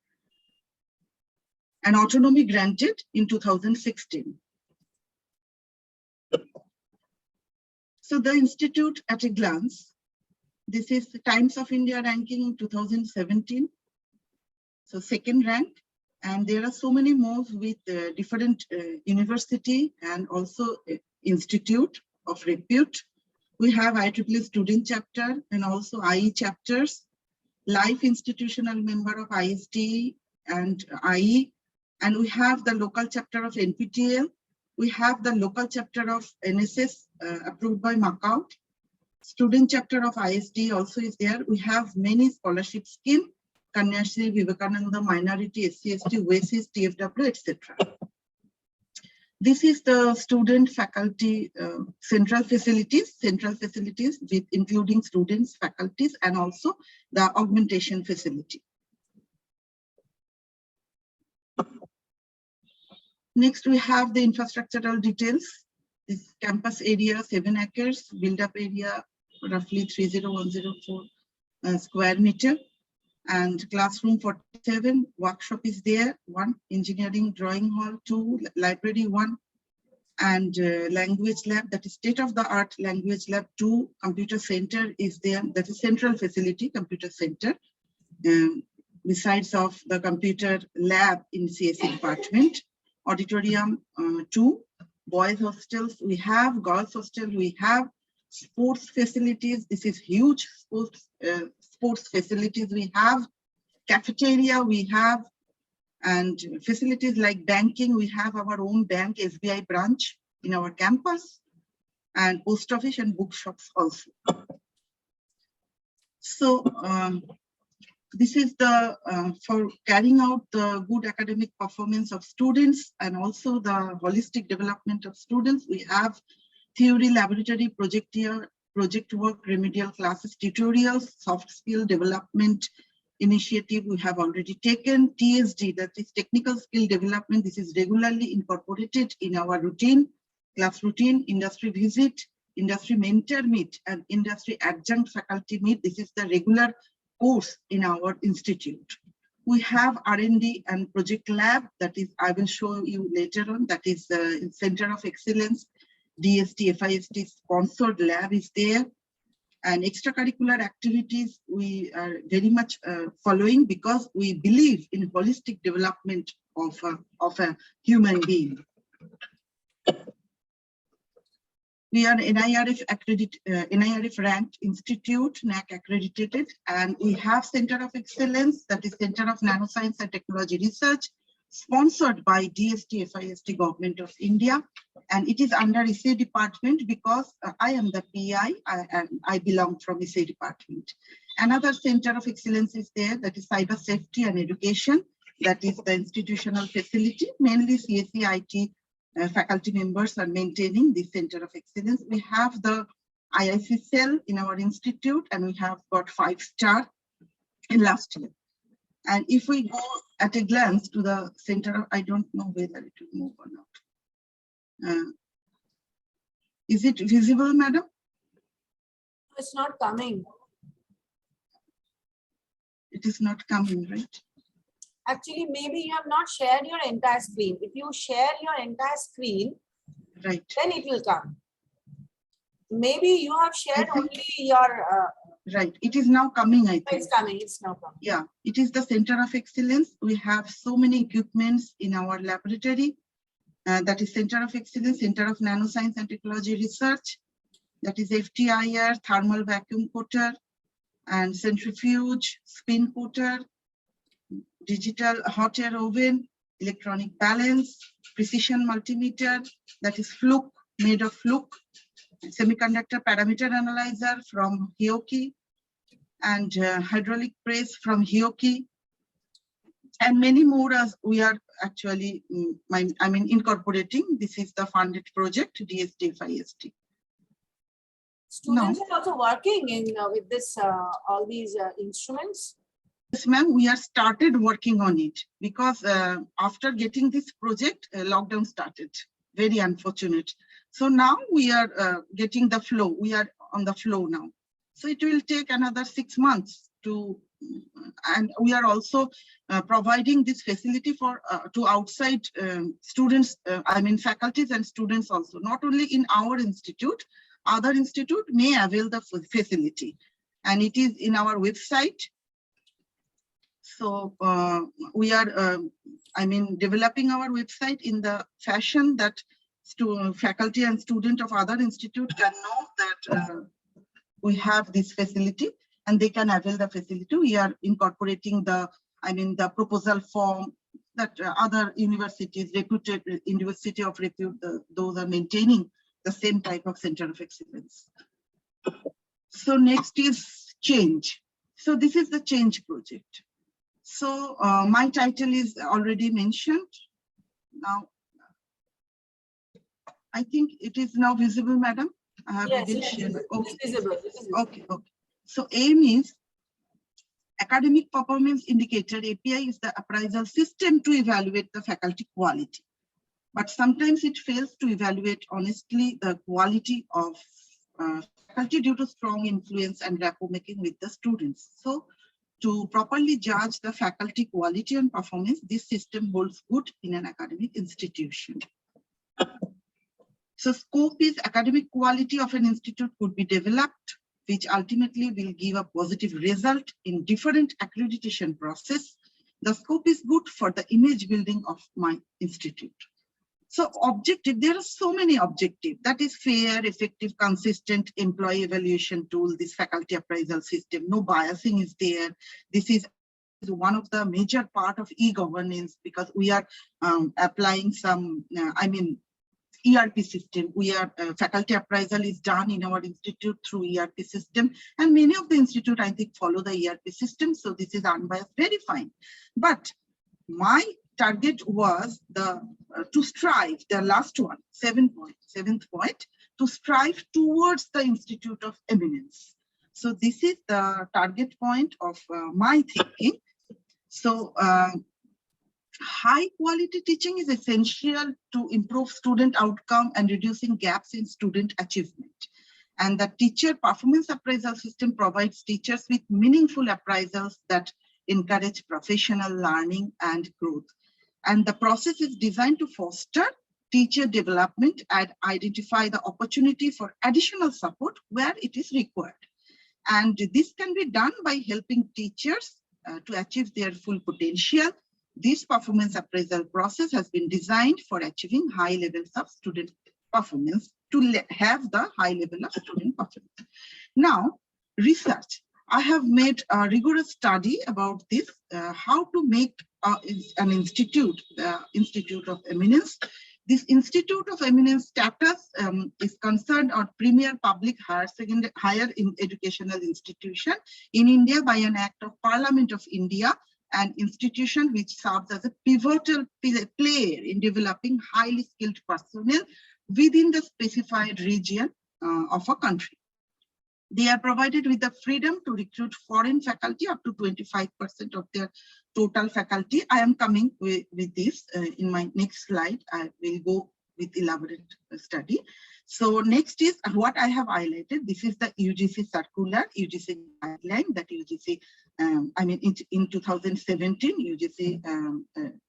and autonomy granted in 2016. So the institute at a glance, this is the Times of India ranking in 2017. So 2nd rank, and there are so many more with different university and also institute of repute. We have IEEE student chapter and also IE chapters, life institutional member of ISTE and IE, and we have the local chapter of NPTEL. We have the local chapter of NSS approved by Macau. Student chapter of ISD also is there. We have many scholarship scheme, Kanyashri, Vivekananda, Minority, SC/ST, WSIS, TFW, etc. This is the student faculty central facilities with including students, faculties, and also the augmentation facility. Next, we have the infrastructural details. This campus area, 7 acres, build-up area, roughly 30104 square meter, and classroom 47, workshop is there, 1, engineering drawing hall, 2, library 1, and language lab, that is state-of-the-art language lab, 2, computer center is there, that is central facility, computer center, besides of the computer lab in CSE department. Auditorium 2, boys hostels we have, girls hostel we have, sports facilities, this is huge sports facilities we have, cafeteria we have, and facilities like banking, we have our own bank, SBI branch in our campus, and post office and bookshops also. So this is the for carrying out the good academic performance of students and also the holistic development of students. We have theory, laboratory, project work, remedial classes, tutorials, soft skill development initiative we have already taken. TSD, that is technical skill development. This is regularly incorporated in our routine, class routine, industry visit, industry mentor meet, and industry adjunct faculty meet. This is the regular course in our institute. We have R&D and project lab, that is, I will show you later on, that is the Center of Excellence, DST, FIST sponsored lab is there. And extracurricular activities we are very much following because we believe in holistic development of a human being. We are NIRF ranked institute, NAC accredited, and we have Center of Excellence, that is Center of Nanoscience and Technology Research, sponsored by DST, FIST Government of India, and it is under ECE department because I am the PI and I belong from ECE department. Another Center of Excellence is there, that is Cyber Safety and Education, that is the institutional facility, mainly CSE IT faculty members are maintaining this Center of Excellence. We have the IIC cell in our institute, and we have got 5-star in last year. And if we go at a glance to the center, I don't know whether it will move or not. Is it visible, madam? It's not coming. It is not coming, right? Actually, maybe you have not shared your entire screen. If you share your entire screen, Right. then it will come. Maybe you have shared only your Right. It is now coming, I think. It's coming. It's now coming. Yeah, it is the Center of Excellence. We have so many equipments in our laboratory. That is Center of Excellence, Center of Nanoscience and Technology Research. That is FTIR, thermal vacuum coater, and centrifuge, spin coater, digital hot air oven, electronic balance, precision multimeter, that is Fluke, made of Fluke, semiconductor parameter analyzer from Hioki, and hydraulic press from Hioki, and many more as we are actually, incorporating. This is the funded project, DSD-FIST. Students are also working in with this all these instruments. Yes, ma'am, we have started working on it because after getting this project, lockdown started. Very unfortunate. So now we are getting the flow. We are on the flow now. So it will take another 6 months to, and we are also providing this facility for to outside students, faculties and students also. Not only in our institute, other institute may avail the facility, and it is in our website. So we are, developing our website in the fashion that faculty and student of other institute can know that we have this facility and they can avail the facility. We are incorporating the, the proposal form that other universities, reputed university of repute, those are maintaining the same type of Center of Excellence. So next is change. So this is the change project. So my title is already mentioned. Now, I think it is now visible, madam. I have shared. Okay. It's visible. Okay, okay. So aim is academic performance indicator. API is the appraisal system to evaluate the faculty quality. But sometimes it fails to evaluate honestly the quality of faculty due to strong influence and rapport making with the students. So to properly judge the faculty quality and performance, this system holds good in an academic institution. So scope is academic quality of an institute could be developed, which ultimately will give a positive result in different accreditation process. The scope is good for the image building of my institute. So objective, there are so many objectives. That is fair, effective, consistent employee evaluation tool, this faculty appraisal system, no biasing is there. This is one of the major part of e-governance because we are applying some, ERP system. We are faculty appraisal is done in our institute through ERP system, and many of the institute I think follow the ERP system. So this is unbiased, very fine. But my target was to strive, the last one, seventh point, to strive towards the Institute of Eminence. So this is the target point of my thinking. So high quality teaching is essential to improve student outcome and reducing gaps in student achievement. And the teacher performance appraisal system provides teachers with meaningful appraisals that encourage professional learning and growth. And the process is designed to foster teacher development and identify the opportunity for additional support where it is required. And this can be done by helping teachers to achieve their full potential. This performance appraisal process has been designed for achieving high levels of student performance, to have the high level of student performance. Now, research. I have made a rigorous study about this, how to make an institute, the Institute of Eminence. This Institute of Eminence status is concerned on premier public higher educational institution in India by an act of Parliament of India, an institution which serves as a pivotal player in developing highly skilled personnel within the specified region of a country. They are provided with the freedom to recruit foreign faculty up to 25% of their total faculty. I am coming with this in my next slide. I will go with elaborate study. So next is what I have highlighted. This is the UGC circular, UGC guideline that UGC, in 2017, UGC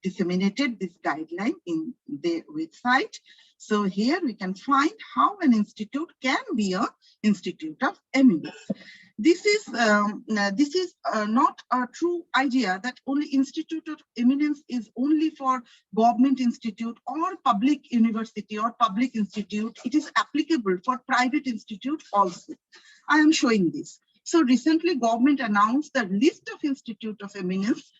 disseminated this guideline in their website. So here we can find how an institute can be an Institute of Eminence. This is not a true idea that only Institute of Eminence is only for government institute or public university or public institute. It is applicable for private institute also. I am showing this. So recently government announced the list of Institute of Eminence,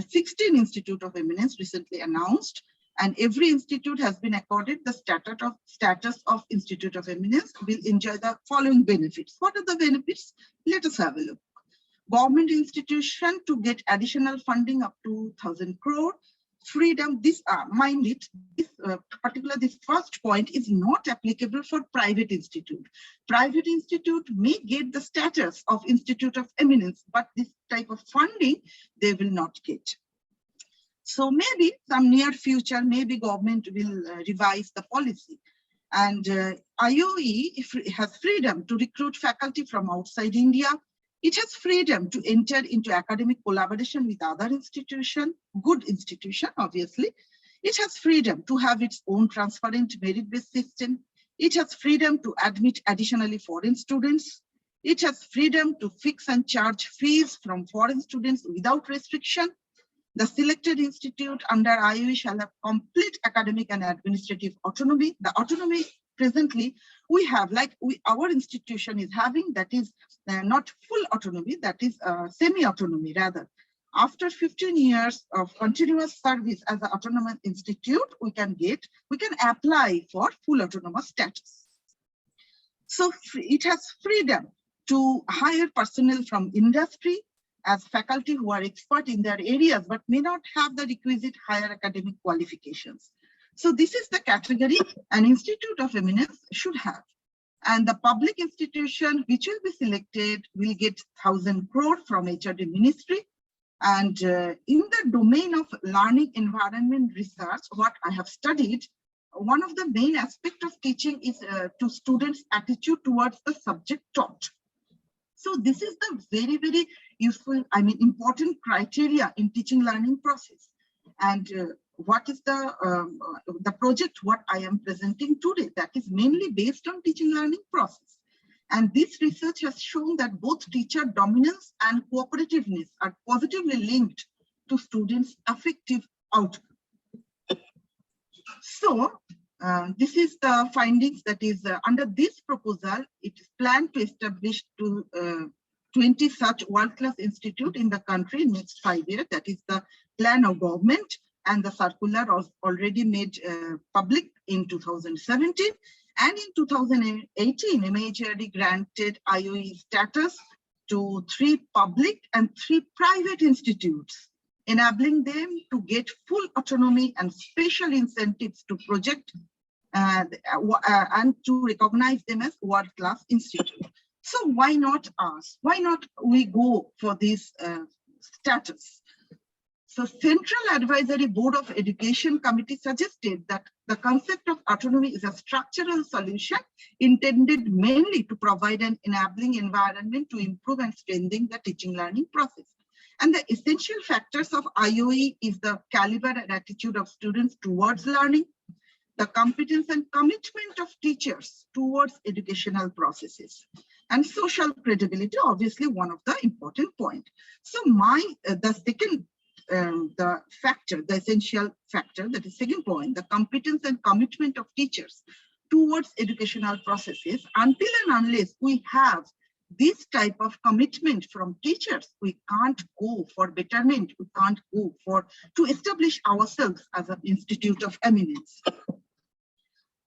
16 Institute of Eminence recently announced, and every institute has been accorded the status of Institute of Eminence will enjoy the following benefits. What are the benefits? Let us have a look. Government institution to get additional funding up to 1,000 crore. Freedom, this mind it, this first point is not applicable for private institute. Private institute may get the status of Institute of Eminence, but this type of funding they will not get. So maybe some near future, maybe government will revise the policy. And IOE has freedom to recruit faculty from outside India. It has freedom to enter into academic collaboration with other institutions, good institution, obviously. It has freedom to have its own transparent merit-based system. It has freedom to admit additionally foreign students. It has freedom to fix and charge fees from foreign students without restriction. The selected institute under IOE shall have complete academic and administrative autonomy. The autonomy presently we have, like our institution is having, that is not full autonomy, that is semi-autonomy rather. After 15 years of continuous service as an autonomous institute, we can apply for full autonomous status. So it has freedom to hire personnel from industry as faculty who are expert in their areas, but may not have the requisite higher academic qualifications. So this is the category an Institute of Eminence should have. And the public institution which will be selected will get 1,000 crore from HRD Ministry. And in the domain of learning environment research, what I have studied, one of the main aspects of teaching is to students' attitude towards the subject taught. So this is the very, very useful, important criteria in teaching learning process. And what is the project what I am presenting today, that is mainly based on teaching learning process. And this research has shown that both teacher dominance and cooperativeness are positively linked to students' affective outcome. So this is the findings that is under this proposal. It is planned to establish 20 such world-class institute in the country in next 5 years. That is the plan of government, and the circular was already made public in 2017. And in 2018, MHRD granted IOE status to 3 public and 3 private institutes, enabling them to get full autonomy and special incentives to project and to recognize them as world-class institute. So why not us? Why not we go for this status? So Central Advisory Board of Education Committee suggested that the concept of autonomy is a structural solution intended mainly to provide an enabling environment to improve and strengthen the teaching learning process. And the essential factors of IOE is the caliber and attitude of students towards learning, the competence and commitment of teachers towards educational processes, and social credibility, obviously one of the important points. So the second the essential factor, that is second point, the competence and commitment of teachers towards educational processes. Until and unless we have this type of commitment from teachers, we can't go for betterment, we can't go to establish ourselves as an Institute of Eminence.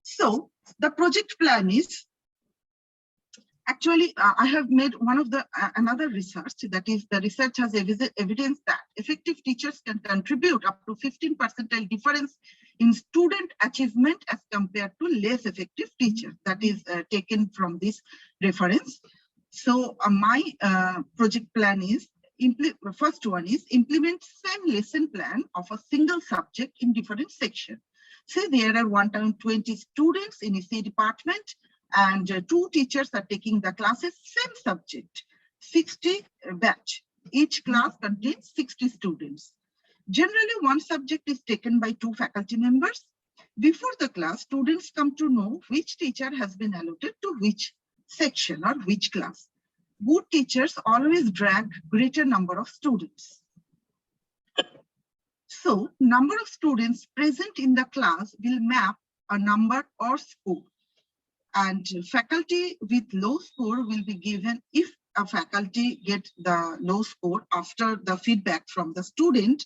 So the project plan is, actually, I have made one of the another research, that is the research has evidence that effective teachers can contribute up to 15% difference in student achievement as compared to less effective teachers. That is taken from this reference. So my project plan is, first one is implement same lesson plan of a single subject in different sections. Say there are 120 students in a C department, and 2 teachers are taking the classes, same subject, 60 batch. Each class contains 60 students. Generally, one subject is taken by 2 faculty members. Before the class, students come to know which teacher has been allotted to which section or which class. good teachers always drag greater number of students. So number of students present in the class will map a number or score. And faculty with low score will be given if a faculty get the low score after the feedback from the student,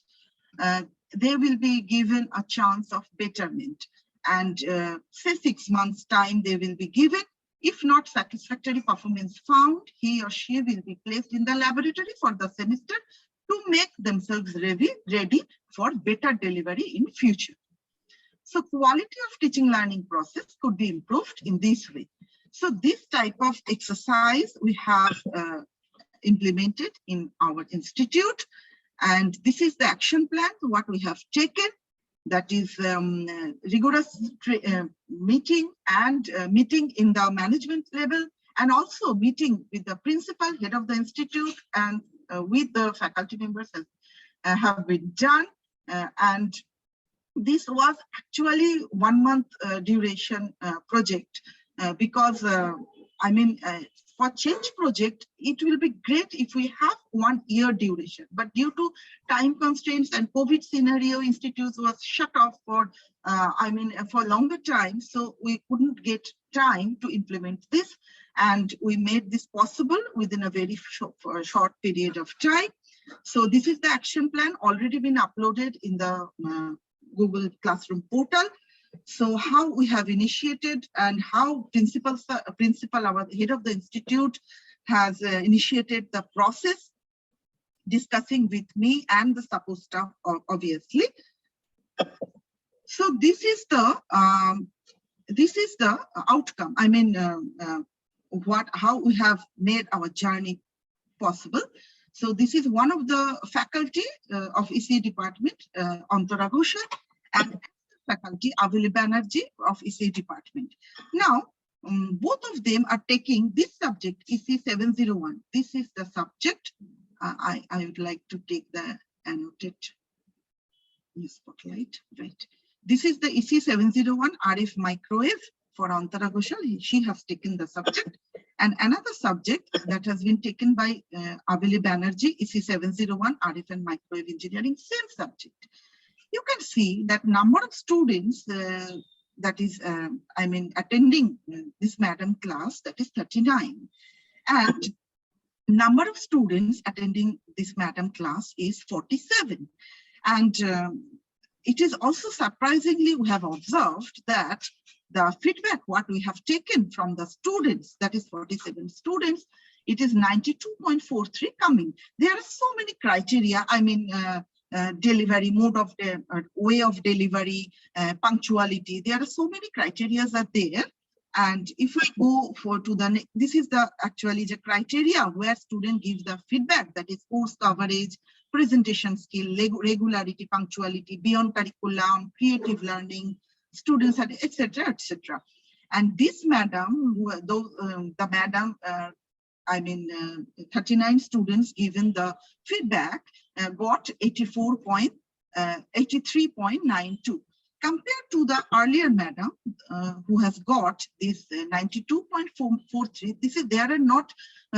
they will be given a chance of betterment. And say 6 months time they will be given. If not satisfactory performance found, he or she will be placed in the laboratory for the semester to make themselves ready for better delivery in future. So quality of teaching learning process could be improved in this way. So this type of exercise we have implemented in our institute. And this is the action plan, what we have taken. That is rigorous meeting and meeting in the management level, and also meeting with the principal, head of the institute, and with the faculty members have been done. And this was actually 1 month duration project because I mean, for change project, it will be great if we have 1 year duration, but due to time constraints and COVID scenario, institutes was shut off for, for longer time. So we couldn't get time to implement this. And we made this possible within a very short period of time. So this is the action plan already been uploaded in the Google Classroom portal. So how we have initiated and how principal, our head of the institute, has initiated the process, discussing with me and the support staff, obviously. So this is the outcome. I mean, how we have made our journey possible. So this is one of the faculty of ECE department, Antara Ghoshal, and faculty Avili Banerjee of ECE department. Now, both of them are taking this subject, ECE 701. This is the subject. I would like to take the annotated spotlight, right? This is the ECE 701 RF microwave for Antara Ghoshal. She has taken the subject. And another subject that has been taken by Avili Banerjee, ECE 701 RF and microwave engineering, same subject. You can see that number of students that is, attending this madam class, that is 39. And number of students attending this madam class is 47. And it is also surprisingly, we have observed that the feedback, what we have taken from the students, that is 47 students, it is 92.43 coming. There are so many criteria, delivery, mode of way of delivery, punctuality. There are so many criteria are there. And if we go to the, this is the actually the criteria where student gives the feedback, that is course coverage, presentation skill, regularity, punctuality, beyond curriculum, creative learning, students, etc., etc. And this madam, the madam, 39 students given the feedback, got 83.92. Compared to the earlier madam who has got this 92.43, there are not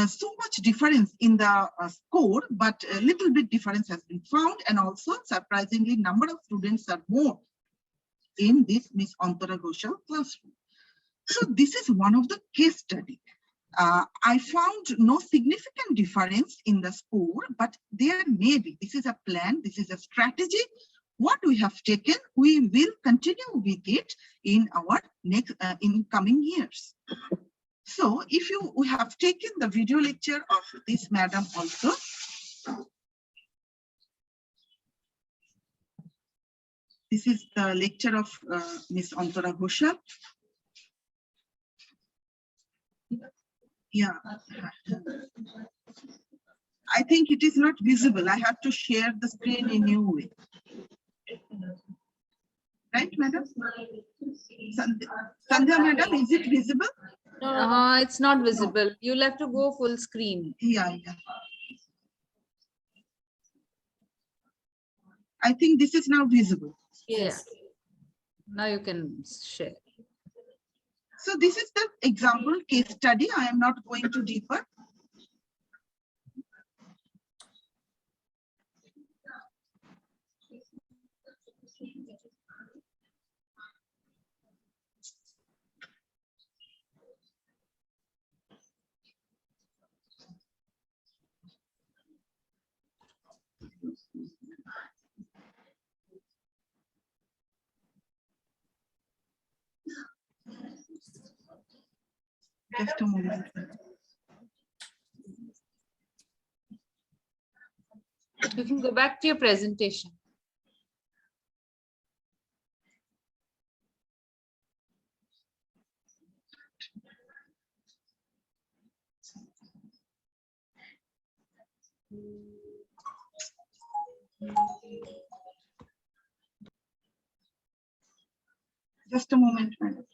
so much difference in the score, but a little bit difference has been found, and also surprisingly number of students are more in this Miss Antara Ghoshal classroom. So this is one of the case study. I found no significant difference in the score, but there may be. This is a plan, this is a strategy. What we have taken, we will continue with it in our next in coming years. So if we have taken the video lecture of this madam also. This is the lecture of Miss Antara Ghoshal. Yeah, I think it is not visible. I have to share the screen in new way. Right, madam? Sandhya, madam, is it visible? No, it's not visible. You'll have to go full screen. Yeah. I think this is now visible. Yes. Yeah. Now you can share. So this is the example case study. I am not going to deeper. Just a moment. You can go back to your presentation. Just a moment, madam.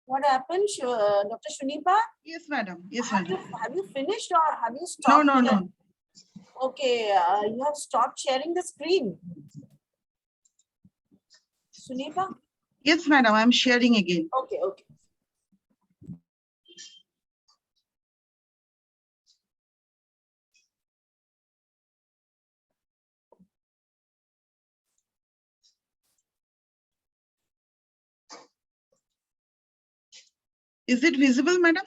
What happened, Dr. Shunipa? Yes, madam. Yes, Have madam. you finished or have you No, stopped? no. Okay, you have stopped sharing the screen. Shunipa? Yes, madam. I'm sharing again. Okay. Is it visible, madam?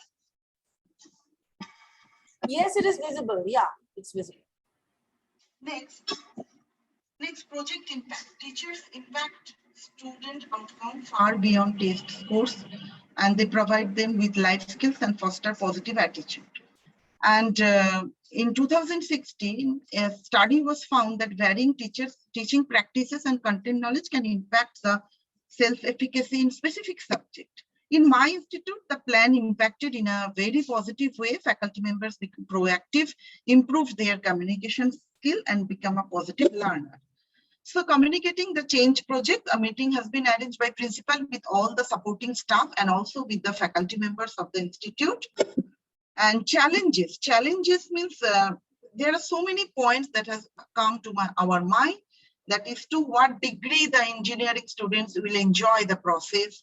Yes, it is visible. Yeah, it's visible. Next project impact. Teachers impact student outcome far beyond test scores, and they provide them with life skills and foster positive attitude. And in 2016, a study was found that varying teaching practices and content knowledge can impact the self-efficacy in specific subject. In my institute, the plan impacted in a very positive way. Faculty members become proactive, improve their communication skill, and become a positive learner. So communicating the change project, a meeting has been arranged by principal with all the supporting staff and also with the faculty members of the institute. And challenges means there are so many points that has come to our mind. That is, to what degree the engineering students will enjoy the process,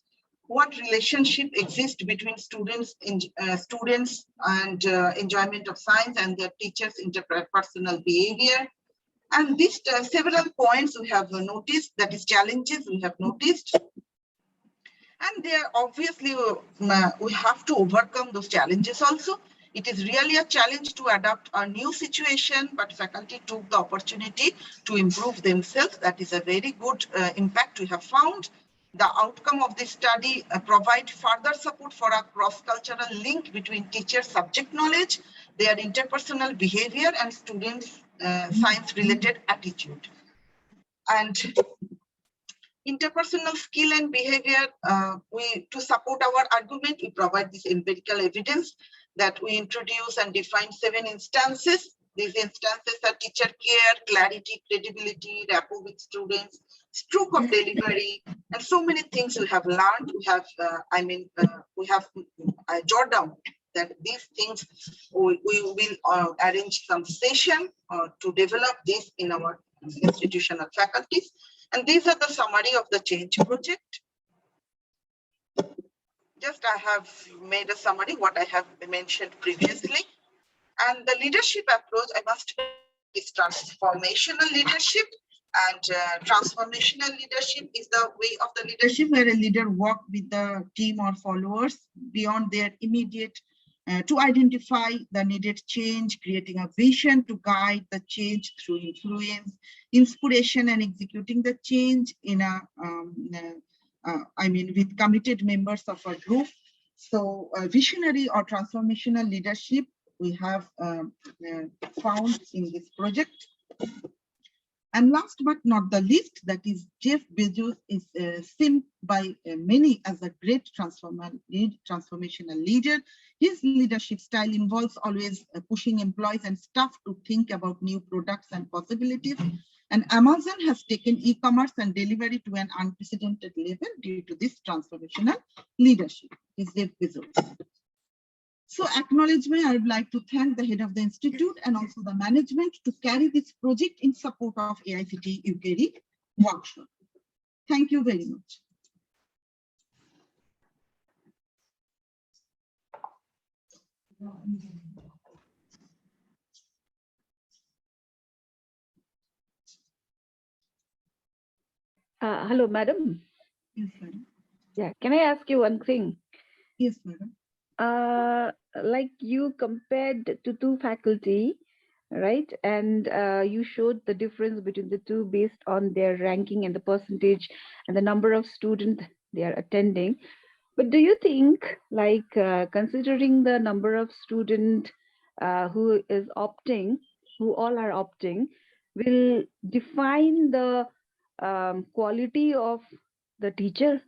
what relationship exists between students and enjoyment of science and their teachers' interpersonal behavior. And these several points we have noticed, that is challenges we have noticed. And there obviously we have to overcome those challenges also. It is really a challenge to adapt a new situation, but faculty took the opportunity to improve themselves. That is a very good impact we have found. The outcome of this study provide further support for a cross-cultural link between teachers' subject knowledge, their interpersonal behavior, and students' science-related attitude. And interpersonal skill and behavior, to support our argument, we provide this empirical evidence that we introduce and define 7 instances. These instances are teacher care, clarity, credibility, rapport with students, stroke of delivery, and so many things we have learned. We have, we have jot down that these things we will arrange some session to develop this in our institutional faculties. And these are the summary of the change project. Just I have made a summary what I have mentioned previously. And the leadership approach, I must say, is transformational leadership. And transformational leadership is the way of the leadership where a leader works with the team or followers beyond their immediate to identify the needed change, creating a vision to guide the change through influence, inspiration, and executing the change in a, with committed members of a group. So visionary or transformational leadership we have found in this project. And last but not the least, that is Jeff Bezos is seen by many as a great transformational leader. His leadership style involves always pushing employees and staff to think about new products and possibilities. And Amazon has taken e-commerce and delivery to an unprecedented level due to this transformational leadership. Is Jeff Bezos. So acknowledgement, I would like to thank the head of the institute and also the management to carry this project in support of AICTE UKIERI workshop. Thank you very much. Hello, madam. Yes, madam. Yeah, can I ask you one thing? Yes, madam. Like you compared to two faculty, right? And you showed the difference between the two based on their ranking and the percentage and the number of students they are attending. But do you think, like considering the number of students who is opting, who all are opting, will define the quality of the teacher?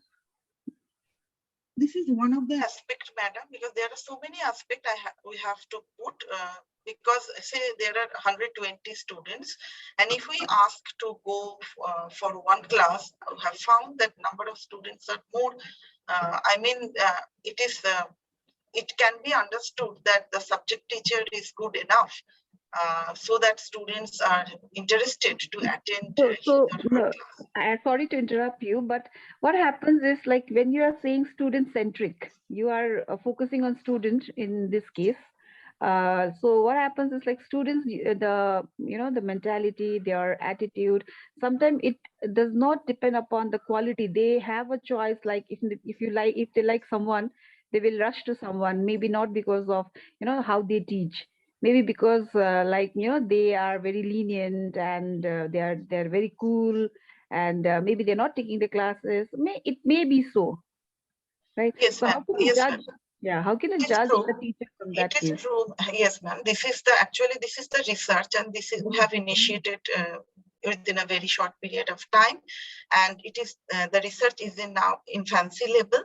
This is one of the aspects, madam, because there are so many aspects we have to put, because say there are 120 students, and if we ask to go for one class, we have found that number of students are more. It can be understood that the subject teacher is good enough so that students are interested to attend. Sorry to interrupt you, but what happens is, like, when you are saying student centric, you are focusing on student in this case. So what happens is, like, students, the mentality, their attitude, sometimes it does not depend upon the quality. They have a choice, like if they like someone, they will rush to someone, maybe not because of how they teach, maybe because they are very lenient and they're very cool, and maybe they're not taking the classes. It may be so, right? Yes, so how can you judge? Yeah, how can you judge the teacher from that case? It is true. Yes, ma'am. This is the research, and this is we have initiated within a very short period of time, and it is the research is now in fancy level,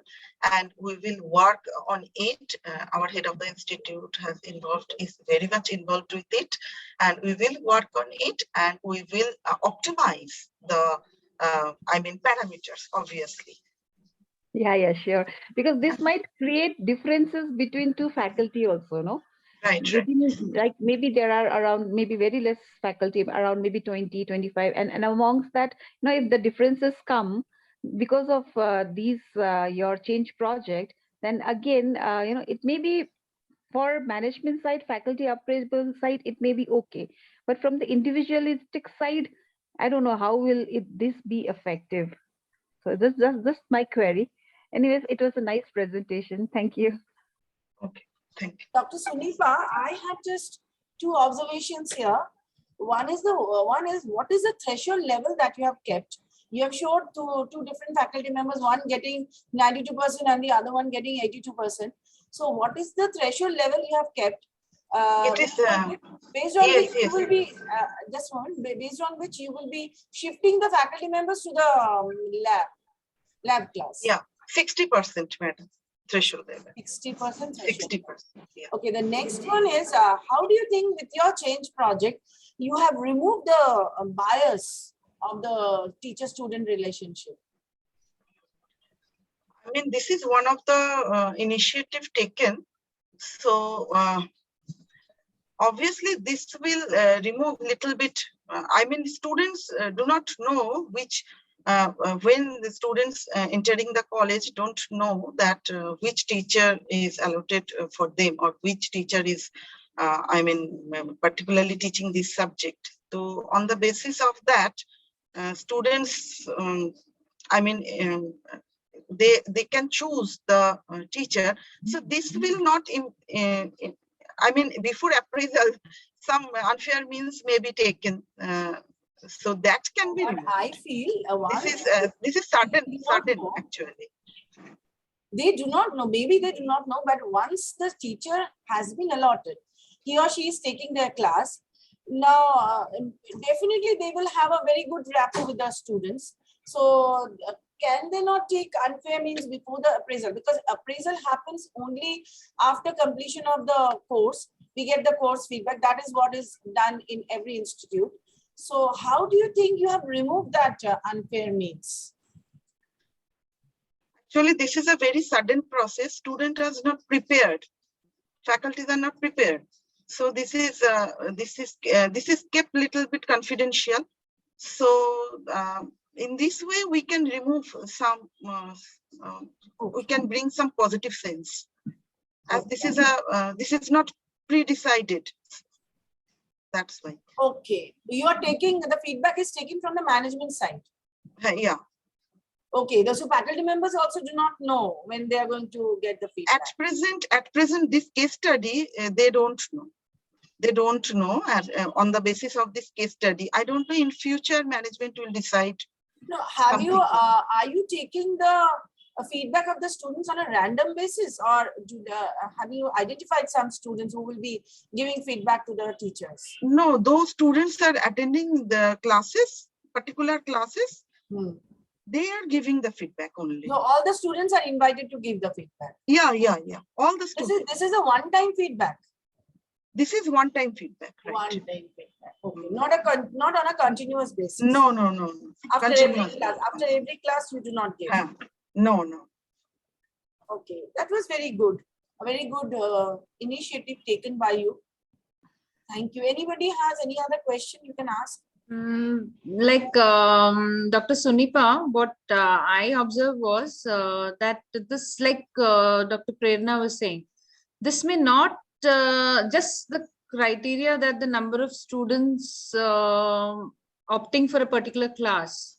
and we will work on it. Our head of the institute is very much involved with it, and we will work on it, and we will optimize the parameters, obviously. Yeah, sure. Because this might create differences between two faculty also, no? Right. Like maybe there are around maybe very less faculty, around maybe 20, 25, and amongst that, if the differences come because of these your change project, then again, it may be for management side, faculty appraisal side, it may be okay, but from the individualistic side, I don't know how will this be effective. So this is just my query. Anyways, it was a nice presentation. Thank you. Okay, thank you. Dr. Sunipa, I have just two observations here. One is what is the threshold level that you have kept? You have showed two different faculty members, one getting 92% and the other one getting 82%. So what is the threshold level you have kept? Based on which you will be based on which you will be shifting the faculty members to the lab class. Yeah, 60%, madam. Threshold level. 60%. 60%. Yeah. Okay, the next one is how do you think with your change project you have removed the bias of the teacher-student relationship? This is one of the initiative taken. So obviously this will remove little bit. Students do not know which. When the students entering the college don't know that which teacher is allotted for them, or which teacher is, particularly teaching this subject. So on the basis of that, students, they can choose the teacher. So this will not, before appraisal, some unfair means may be taken. So that can be removed. I feel this is sudden actually. they do not know, maybe they do not know, but once the teacher has been allotted, he or she is taking their class. Now, definitely they will have a very good rapport with the students. So can they not take unfair means before the appraisal? Because appraisal happens only after completion of the course. We get the course feedback. That is what is done in every institute. So how do you think you have removed that unfair means? Actually, this is a very sudden process. Student is not prepared. Faculties are not prepared. So this is kept little bit confidential. So in this way, we can remove some. We can bring some positive sense. As this is not pre-decided. That's why. Okay, you are taking the feedback is taken from the management side. Yeah. Okay, so faculty members also do not know when they are going to get the feedback. At present, this case study, they don't know. They don't know on the basis of this case study. I don't know in future management will decide. No, have you, are you taking the feedback of the students on a random basis, or have you identified some students who will be giving feedback to the teachers? No, those students are attending the classes, particular classes. They are giving the feedback only. So all the students are invited to give the feedback. Yeah. All the students. This is a one-time feedback. This is one-time feedback, right? One-time feedback. Okay, not on a continuous basis. No. After every class, you do not give. No. Okay, that was very good. A very good initiative taken by you. Thank you. Anybody has any other question you can ask? Like Dr. Sunipa, what I observed was that this, like Dr. Prerna was saying, this may not just the criteria that the number of students opting for a particular class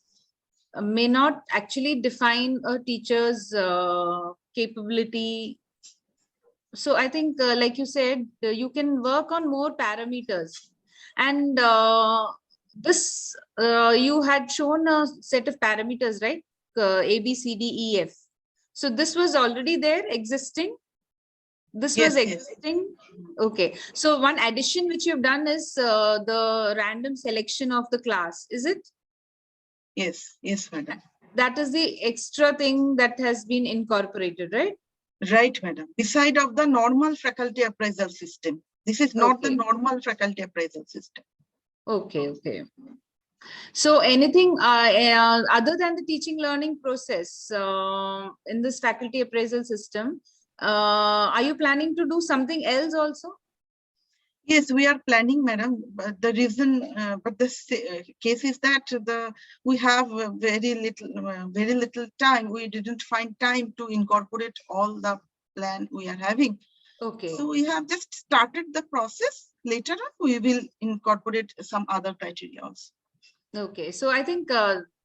may not actually define a teacher's capability. So I think, like you said, you can work on more parameters. And this, you had shown a set of parameters, right? A, B, C, D, E, F. So this was already there, existing? This was existing? Yes. Okay. So one addition which you've done is the random selection of the class, is it? Yes, madam. That is the extra thing that has been incorporated, right? Right, madam. Beside of the normal faculty appraisal system. This is not the normal faculty appraisal system. Okay. So anything other than the teaching learning process in this faculty appraisal system, are you planning to do something else also? Yes, we are planning, madam. But the reason, but the case is that we have very little time. We didn't find time to incorporate all the plan we are having. Okay. So we have just started the process. Later on, we will incorporate some other criteria also. Okay, so I think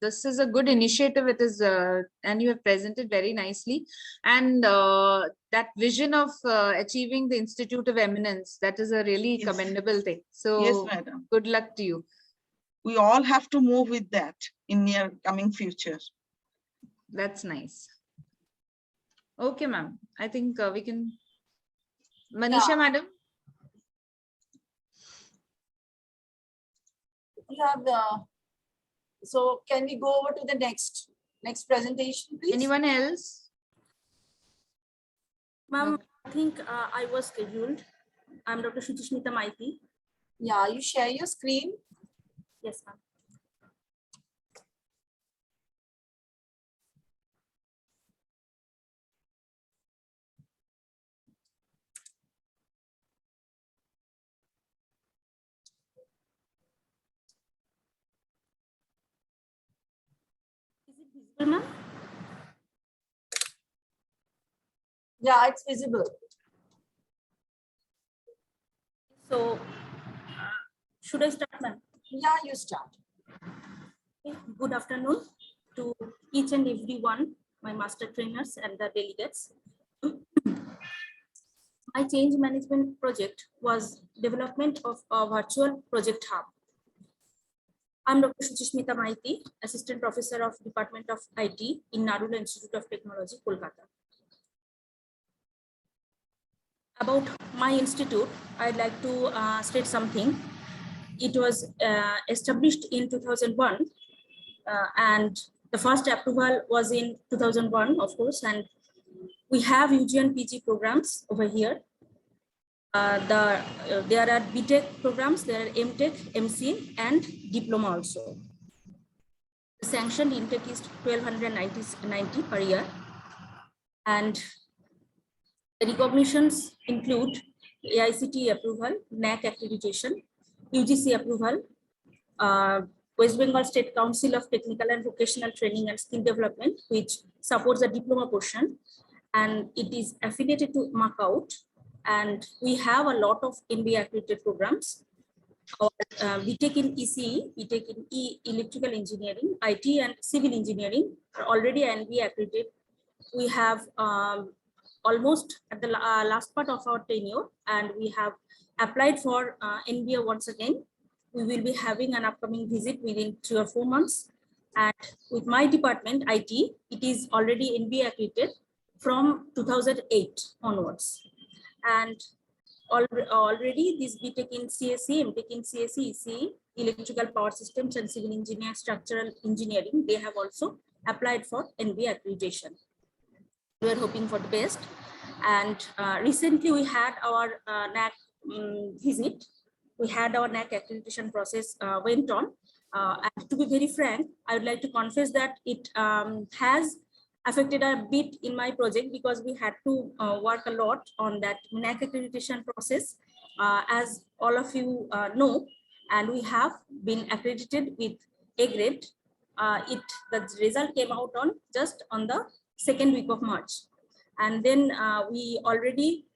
this is a good initiative. It is, and you have presented very nicely. And that vision of achieving the Institute of Eminence, that is a really commendable thing. So yes, madam. Good luck to you. We all have to move with that in near coming future. That's nice. Okay, ma'am. I think we can. Manisha, madam. You have the. So can we go over to the next presentation, please? Anyone else? Ma'am, I think I was scheduled. I'm Dr. Shuchishmita Maiti. Yeah, you share your screen. Yes, ma'am. Ma'am? Yeah, it's visible. So, should I start, ma'am? Yeah, you start. Okay. Good afternoon to each and every one, my master trainers and the delegates. My change management project was development of a virtual project hub. I'm Dr. Shuchishmita Maiti, Assistant Professor of Department of IT in Narula Institute of Technology, Kolkata. about my institute, I'd like to state something. It was established in 2001, and the first approval was in 2001, of course, and we have UG and PG programs over here. There are BTech programs, there are MTech, MC, and diploma also. The sanctioned intake is 1,290 per year, and the recognitions include AICTE approval, NAC accreditation, UGC approval, West Bengal State Council of Technical and Vocational Training and Skill Development, which supports the diploma portion, and it is affiliated to MACAUT, and we have a lot of MBA accredited programs. We take in ECE, we take in electrical engineering, IT and civil engineering are already MBA accredited. We have almost at the last part of our tenure, and we have applied for MBA once again. We will be having an upcoming visit within 3 or 4 months. And with my department, IT, it is already MBA accredited from 2008 onwards. And already this BTech in CSE, MTech in CSE, ECE, electrical power systems and civil engineering, structural engineering, they have also applied for MBA accreditation. We are hoping for the best. And recently we had our NAC visit. We had our NAC accreditation process went on. And to be very frank, I would like to confess that it has affected a bit in my project because we had to work a lot on that NAC accreditation process, as all of you know, and we have been accredited with A grade. The result came out on just on the 2nd week of March. And then we already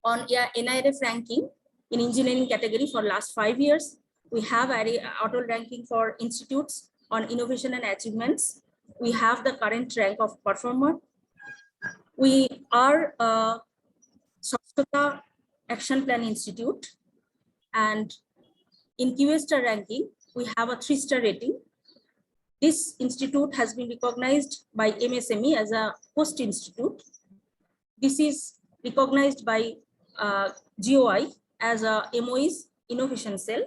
on NIRF ranking in engineering category for last 5 years. We have auto ranking for institutes on innovation and achievements. We have the current rank of performer. We are a Swasthata Action Plan Institute, and in QStar ranking, we have a 3-star rating. This institute has been recognized by MSME as a host institute. This is recognized by GOI as a MOE's innovation cell.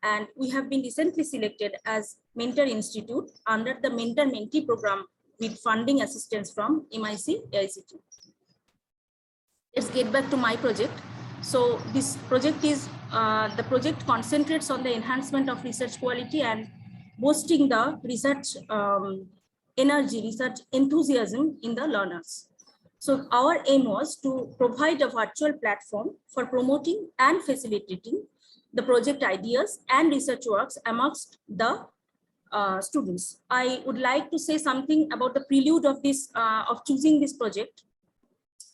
And we have been recently selected as Mentor Institute under the Mentor-Mentee program with funding assistance from MIC AICTE. Let's get back to my project. So this project is, the project concentrates on the enhancement of research quality and boosting the research energy, research enthusiasm in the learners. So our aim was to provide a virtual platform for promoting and facilitating the project ideas and research works amongst the students. I would like to say something about the prelude of this, of choosing this project,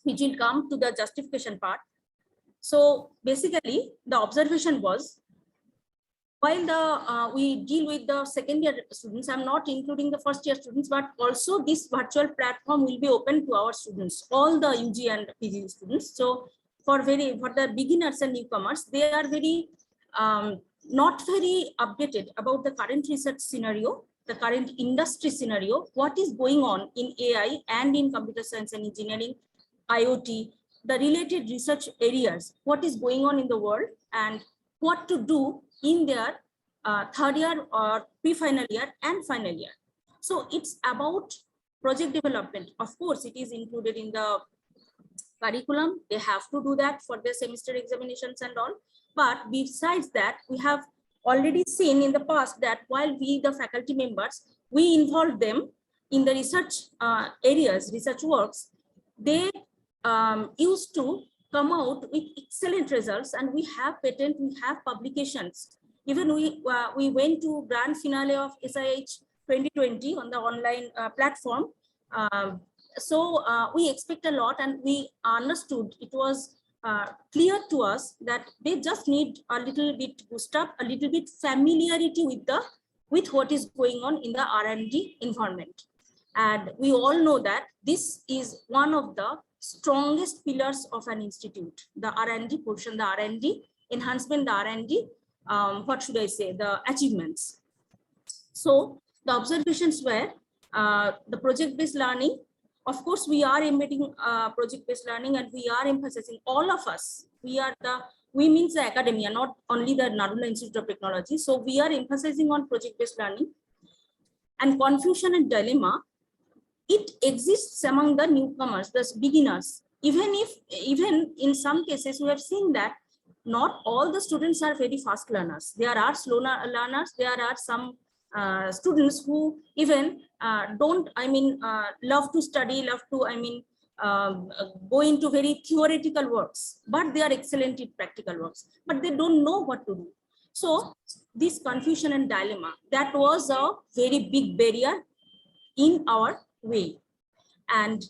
which will come to the justification part. So basically, the observation was, while we deal with the second year students, I'm not including the first year students, but also this virtual platform will be open to our students, all the UG and PG students. So for the beginners and newcomers, they are very not very updated about the current research scenario, the current industry scenario, what is going on in AI and in computer science and engineering, IoT, the related research areas, what is going on in the world, and what to do in their 3rd year or pre-final year and final year. So it's about project development. Of course, it is included in the curriculum. They have to do that for their semester examinations and all. But besides that, we have already seen in the past that while we, the faculty members, we involve them in the research areas, research works, they used to come out with excellent results, and we have patent, we have publications. Even we went to grand finale of SIH 2020 on the online platform. So we expect a lot, and we understood, it was clear to us that they just need a little bit boost up, a little bit familiarity with what is going on in the R&D environment. And we all know that this is one of the strongest pillars of an institute, the R&D portion, the R&D enhancement, the R&D, what should I say, the achievements. So the observations were the project-based learning of course, we are embedding project-based learning, and we are emphasizing, all of us, we means the academia, not only the Narula Institute of Technology. So we are emphasizing on project-based learning. And confusion and dilemma, it exists among the newcomers, the beginners. Even in some cases, we have seen that not all the students are very fast learners. There are slow learners. There are some students who even don't, love to study, love to, go into very theoretical works, but they are excellent in practical works, but they don't know what to do. So this confusion and dilemma, that was a very big barrier in our way. And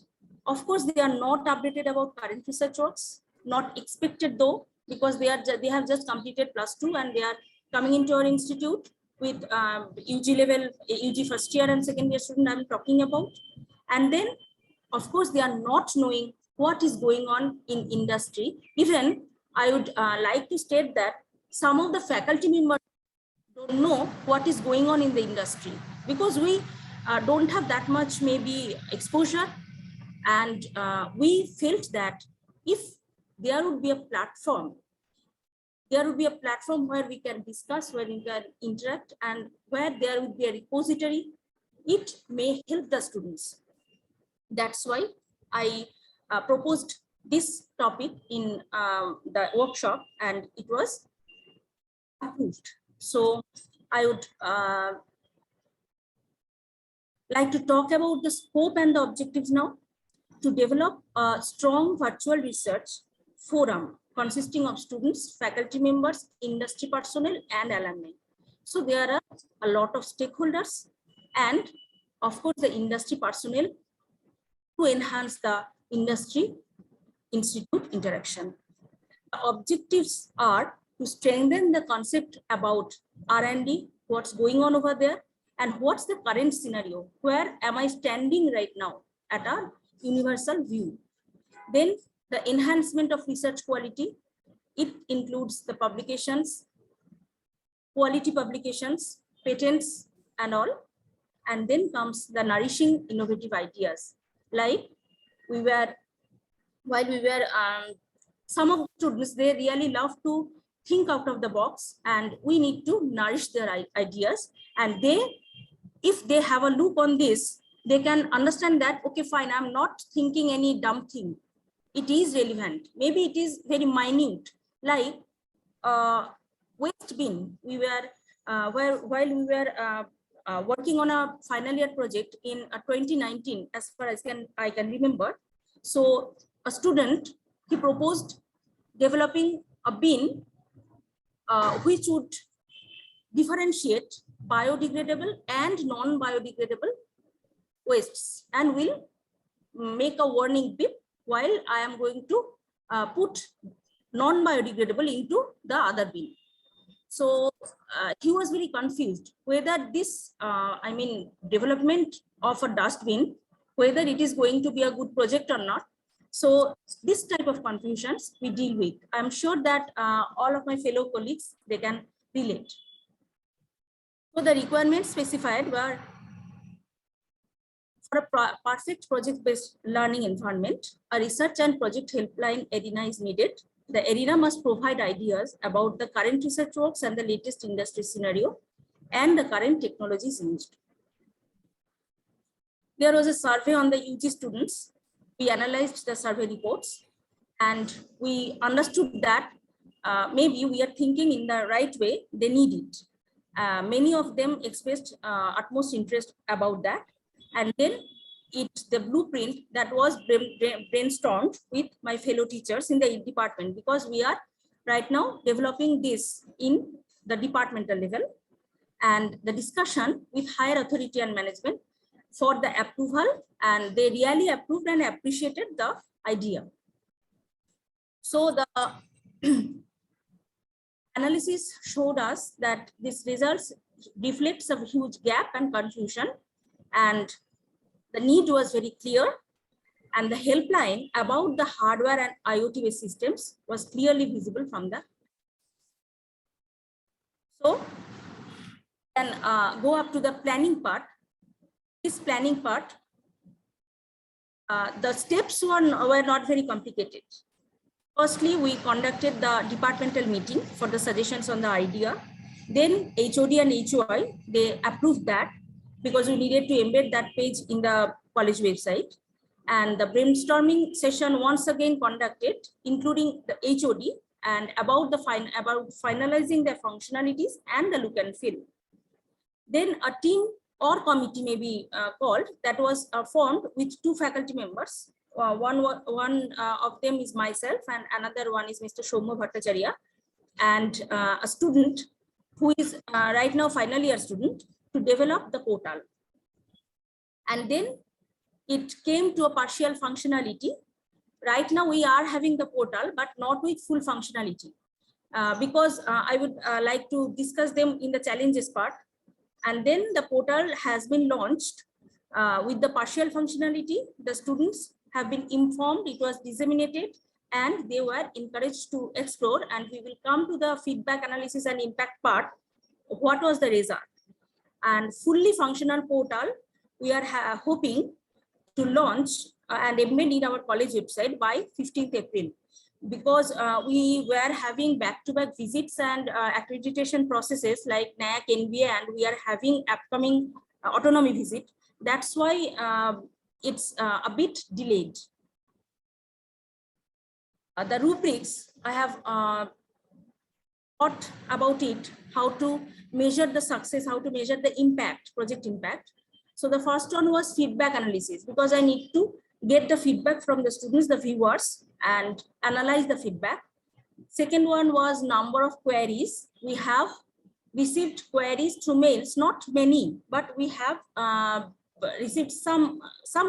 of course, they are not updated about current research works, not expected though, because they have just completed +2 and they are coming into our institute with UG level, UG first year and second year student I'm talking about. And then, of course, they are not knowing what is going on in industry. Even I would like to state that some of the faculty members don't know what is going on in the industry, because we don't have that much maybe exposure. And we felt that if there would be a platform, where we can discuss, where we can interact, and where there would be a repository, it may help the students. That's why I proposed this topic in the workshop, and it was approved. So I would like to talk about the scope and the objectives now. To develop a strong virtual research forum consisting of students, faculty members, industry personnel, and alumni. So there are a lot of stakeholders and of course the industry personnel to enhance the industry institute interaction. The objectives are to strengthen the concept about R&D, what's going on over there, and what's the current scenario, where am I standing right now at a universal view. Then the enhancement of research quality, it includes the publications, quality publications, patents and all. And then comes the nourishing innovative ideas. Like while we were some of the students, they really love to think out of the box, and we need to nourish their ideas. And if they have a look on this, they can understand that, okay, fine, I'm not thinking any dumb thing. It is relevant. Maybe it is very minute, like waste bin. We were, while we were working on a final year project in 2019, as far as I can remember. So a student, he proposed developing a bin which would differentiate biodegradable and non-biodegradable wastes, and will make a warning beep while I am going to put non-biodegradable into the other bin. So he was very confused whether this, development of a dustbin, whether it is going to be a good project or not. So this type of confusions we deal with. I'm sure that all of my fellow colleagues, they can relate. So the requirements specified were, for a perfect project-based learning environment, a research and project helpline arena is needed. The arena must provide ideas about the current research works and the latest industry scenario and the current technologies used. There was a survey on the UG students. We analyzed the survey reports and we understood that maybe we are thinking in the right way, they need it. Many of them expressed utmost interest about that. And then the blueprint that was brainstormed with my fellow teachers in the department, because we are right now developing this in the departmental level, and the discussion with higher authority and management for the approval, and they really approved and appreciated the idea. So the analysis showed us that this results reflects a huge gap and confusion, and the need was very clear, and the helpline about the hardware and IoT-based systems was clearly visible from the. So then go up to the planning part. This planning part, The steps were not very complicated. Firstly, we conducted the departmental meeting for the suggestions on the idea. Then HOD and HOI, they approved that because we needed to embed that page in the college website. And the brainstorming session once again conducted, including the HOD, and about finalizing the functionalities and the look and feel. Then a team or committee may be called that was formed with 2 faculty members. One of them is myself and another one is Mr. Soumya Bhattacharya, and a student who is right now final year student, to develop the portal. And then it came to a partial functionality. Right now we are having the portal, but not with full functionality, because I would like to discuss them in the challenges part. And then the portal has been launched with the partial functionality. The students have been informed, it was disseminated, and they were encouraged to explore. And we will come to the feedback analysis and impact part. What was the result? And fully functional portal, we are hoping to launch and embed in our college website by 15th April. Because we were having back-to-back visits and accreditation processes like NAAC, NBA, and we are having upcoming autonomy visit. That's why it's a bit delayed. The rubrics, I have thought about it, how to measure the success, how to measure the impact, project impact. So the first one was feedback analysis, because I need to get the feedback from the students, the viewers, and analyze the feedback. Second one was number of queries. We have received queries through mails, not many, but we have received some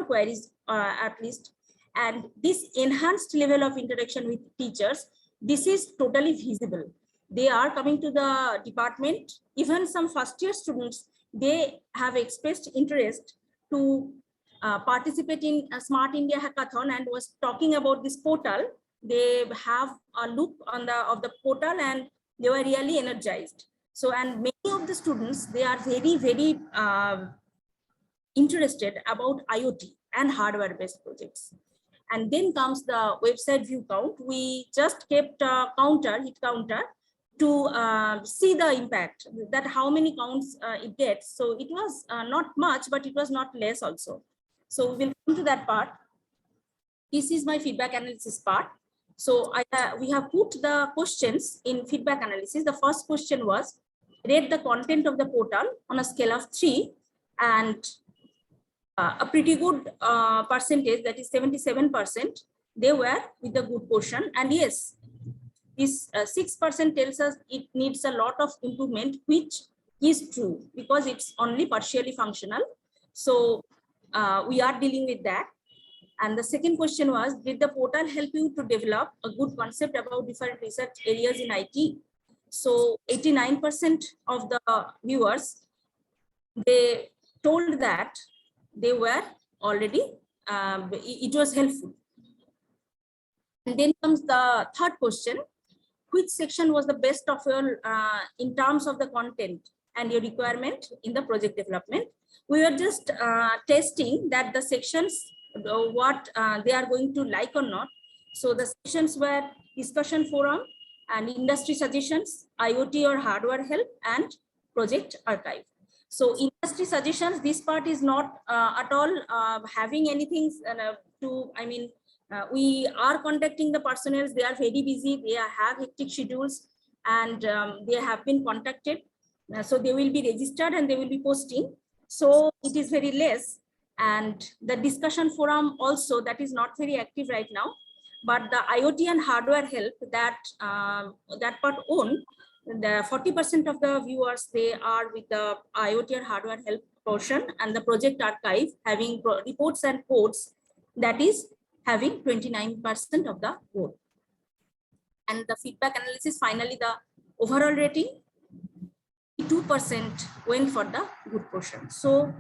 queries at least. And this enhanced level of interaction with teachers, this is totally visible. They are coming to the department. Even some first year students, they have expressed interest to participate in a Smart India Hackathon and was talking about this portal. They have a look on the portal and they were really energized. So, and many of the students, they are very, very interested about IoT and hardware-based projects. And then comes the website view count. We just kept a hit counter to see the impact, that how many counts it gets. So it was not much, but it was not less also. So we will come to that part. This is my feedback analysis part. So we have put the questions in feedback analysis. The first question was, rate the content of the portal on a scale of 3, and a pretty good percentage, that is 77%, they were with the good portion. And yes, this 6% tells us it needs a lot of improvement, which is true because it's only partially functional. So we are dealing with that. And the second question was, did the portal help you to develop a good concept about different research areas in IT? So 89% of the viewers, they told that they were already, it was helpful. And then comes the third question, which section was the best of your in terms of the content and your requirement in the project development? We were just testing that the sections, what they are going to like or not. So the sections were discussion forum and industry suggestions, IoT or hardware help, and project archive. So industry suggestions, this part is not at all having anything to, I mean, we are contacting the personnel, they are very busy, they have hectic schedules, and they have been contacted. So they will be registered and they will be posting. So it is very less. And the discussion forum also, that is not very active right now. But the IoT and hardware help, that that part own, the 40% of the viewers, they are with the IoT and hardware help portion, and the project archive having reports and codes, that is having 29% of the vote. And the feedback analysis, finally the overall rating, 2% went for the good portion. So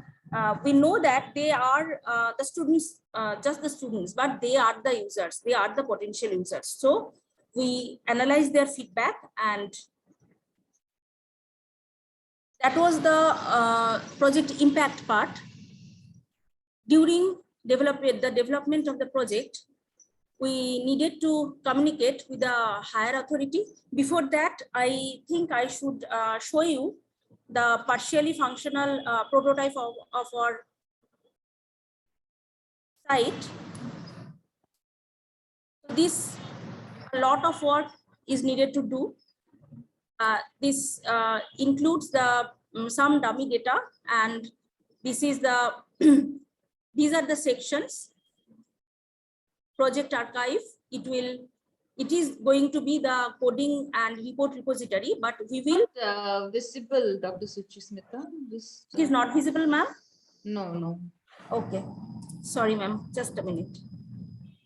we know that they are the students, just the students, but they are the users, they are the potential users. So we analyze their feedback, and that was the project impact part. During the development of the project, we needed to communicate with the higher authority. Before that, I think I should show you the partially functional prototype of our site. This, a lot of work is needed to do. This includes the some dummy data, and this is the these are the sections. Project archive, it is going to be the coding and report repository, but we will visible, Dr. Suchismita. It is not visible, ma'am? No. Okay, sorry, ma'am, just a minute.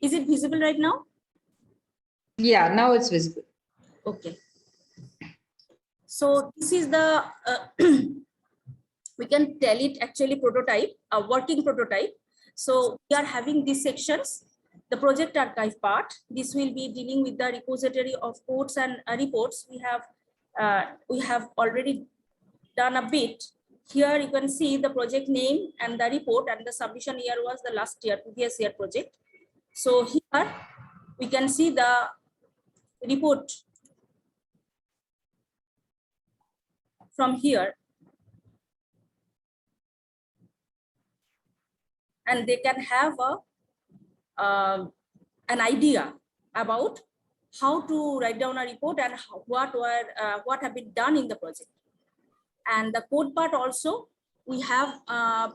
Is it visible right now? Yeah, now it's visible. Okay. So this is the we can tell it actually prototype, a working prototype. So we are having these sections. The project archive part, this will be dealing with the repository of codes and reports. We have already done a bit. Here you can see the project name and the report, and the submission year was the last year, previous year project. So here we can see the report from here, and they can have an idea about how to write down a report and what have been done in the project. And the code part also, we have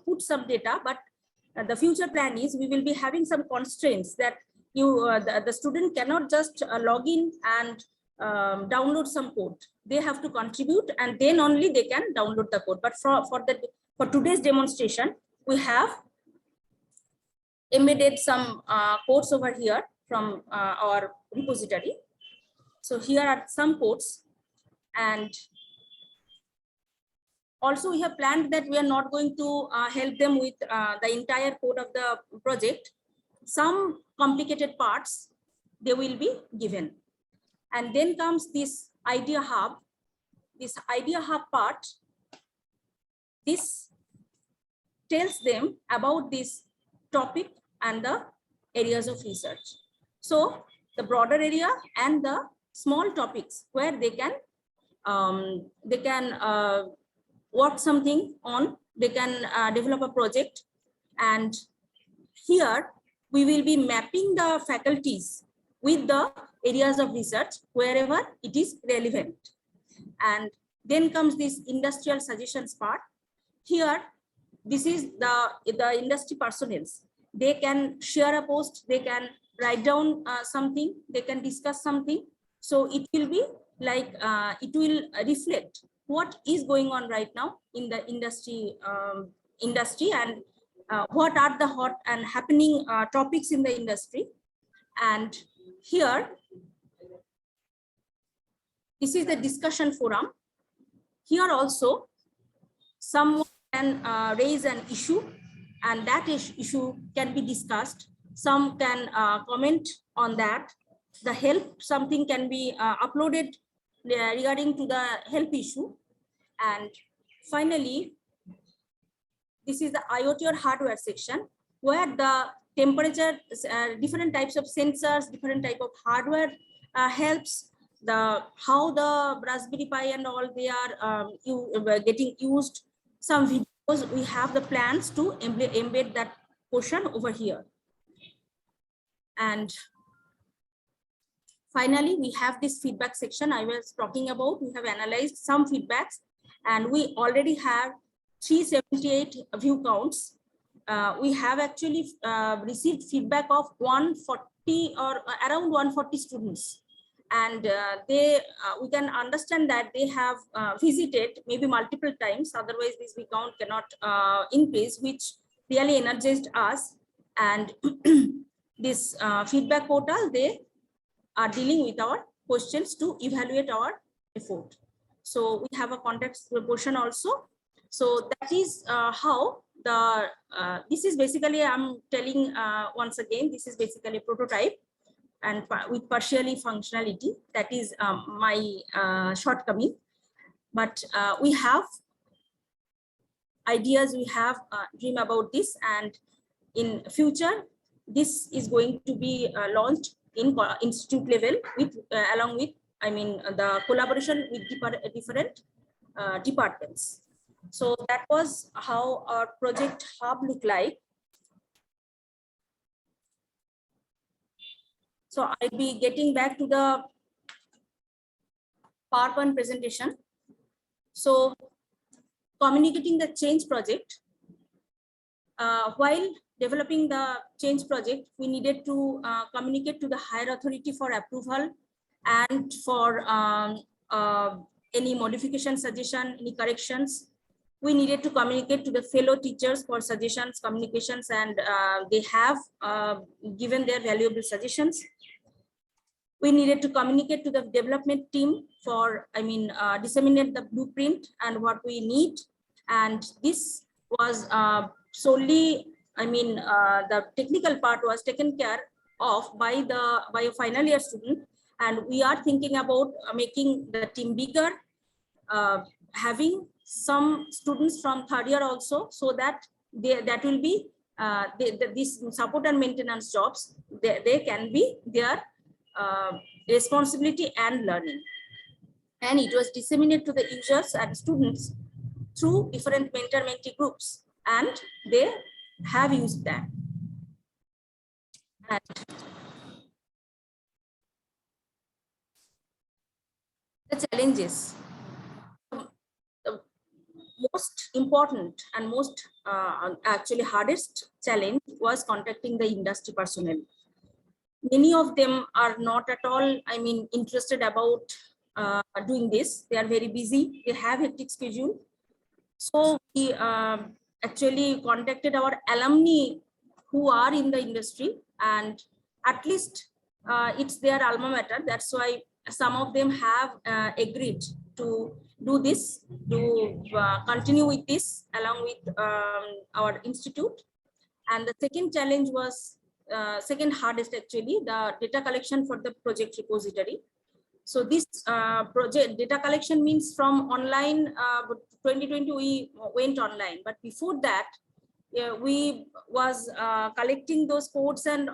put some data, but the future plan is we will be having some constraints that the student cannot just log in and download some code. They have to contribute, and then only they can download the code. But for today's demonstration, we have embedded some codes over here from our repository. So here are some codes, and also we have planned that we are not going to help them with the entire code of the project. Some complicated parts they will be given. And then comes this idea hub. This idea hub part, this tells them about this topic and the areas of research. So the broader area and the small topics where they can work something on, they can develop a project. And here we will be mapping the faculties with the areas of research wherever it is relevant. And then comes this industrial suggestions part. Here, this is the industry personnel. They can share a post, they can write down something, they can discuss something. So it will be like, it will reflect what is going on right now in the industry, and what are the hot and happening topics in the industry. And here, this is the discussion forum. Here also, someone can raise an issue, and that issue can be discussed. Some can comment on that. The help, something can be uploaded regarding to the help issue. And finally, this is the IoT or hardware section, where the temperature, different types of sensors, different type of hardware helps, how the Raspberry Pi and all, they are getting used. Some videos, we have the plans to embed that portion over here. And finally, we have this feedback section I was talking about. We have analyzed some feedbacks, and we already have 378 view counts. We have actually received feedback of 140 or around 140 students. And we can understand that they have visited maybe multiple times, otherwise this view count cannot increase, which really energized us. And this feedback portal, they are dealing with our questions to evaluate our effort. So we have a context portion also. So that is how this is basically, I'm telling once again, this is basically a prototype and with partially functionality. That is my shortcoming. But we have ideas, we have dream about this, and in future, this is going to be launched in institute level with along with, I mean, the collaboration with different departments. So that was how our project hub looked like. So I'll be getting back to the PowerPoint presentation. So communicating the change project. While developing the change project, we needed to communicate to the higher authority for approval and for any modification suggestion, any corrections. We needed to communicate to the fellow teachers for suggestions, communications, and they have given their valuable suggestions. We needed to communicate to the development team for, I mean, disseminate the blueprint and what we need. And this was solely, I mean, the technical part was taken care of by a final year student. And we are thinking about making the team bigger, having some students from third year also, so that that will be these support and maintenance jobs, they can be their responsibility and learning. And it was disseminated to the users and students through different mentor-mentee groups, and they have used that. And the challenges. The most important and most actually hardest challenge was contacting the industry personnel. Many of them are not at all, I mean, interested about doing this. They are very busy. They have hectic schedule. So we actually contacted our alumni who are in the industry, and at least it's their alma mater. That's why some of them have agreed to do this, to continue with this along with our institute. And the second challenge was second hardest actually, the data collection for the project repository. So this project data collection means from online, 2020 we went online, but before that we was collecting those codes, and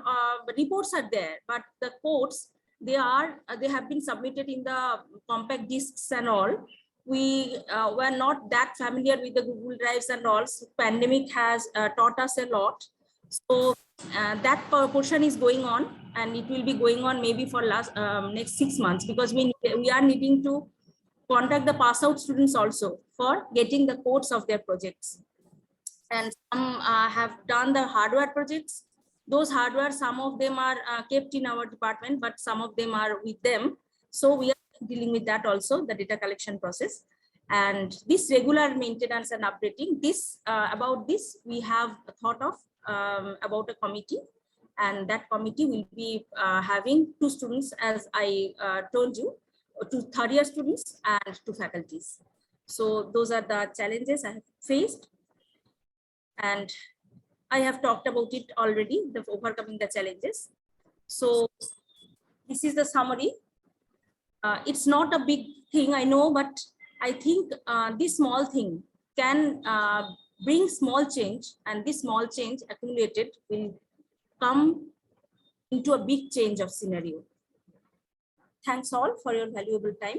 reports are there, but the codes, they have been submitted in the compact discs and all. We were not that familiar with the Google Drives and all. So pandemic has taught us a lot. So that portion is going on, and it will be going on maybe for next 6 months, because we are needing to contact the pass out students also for getting the codes of their projects. And some have done the hardware projects. Those hardware, some of them are kept in our department, but some of them are with them. So we are dealing with that also, the data collection process. And this regular maintenance and updating, this about this, we have thought of about a committee, and that committee will be having 2 students, as I told you, 2 third year students and 2 faculties. So those are the challenges I have faced, and I have talked about it already, the overcoming the challenges. So this is the summary. It's not a big thing, I know, but I think this small thing can bring small change, and this small change accumulated will come into a big change of scenario. Thanks all for your valuable time.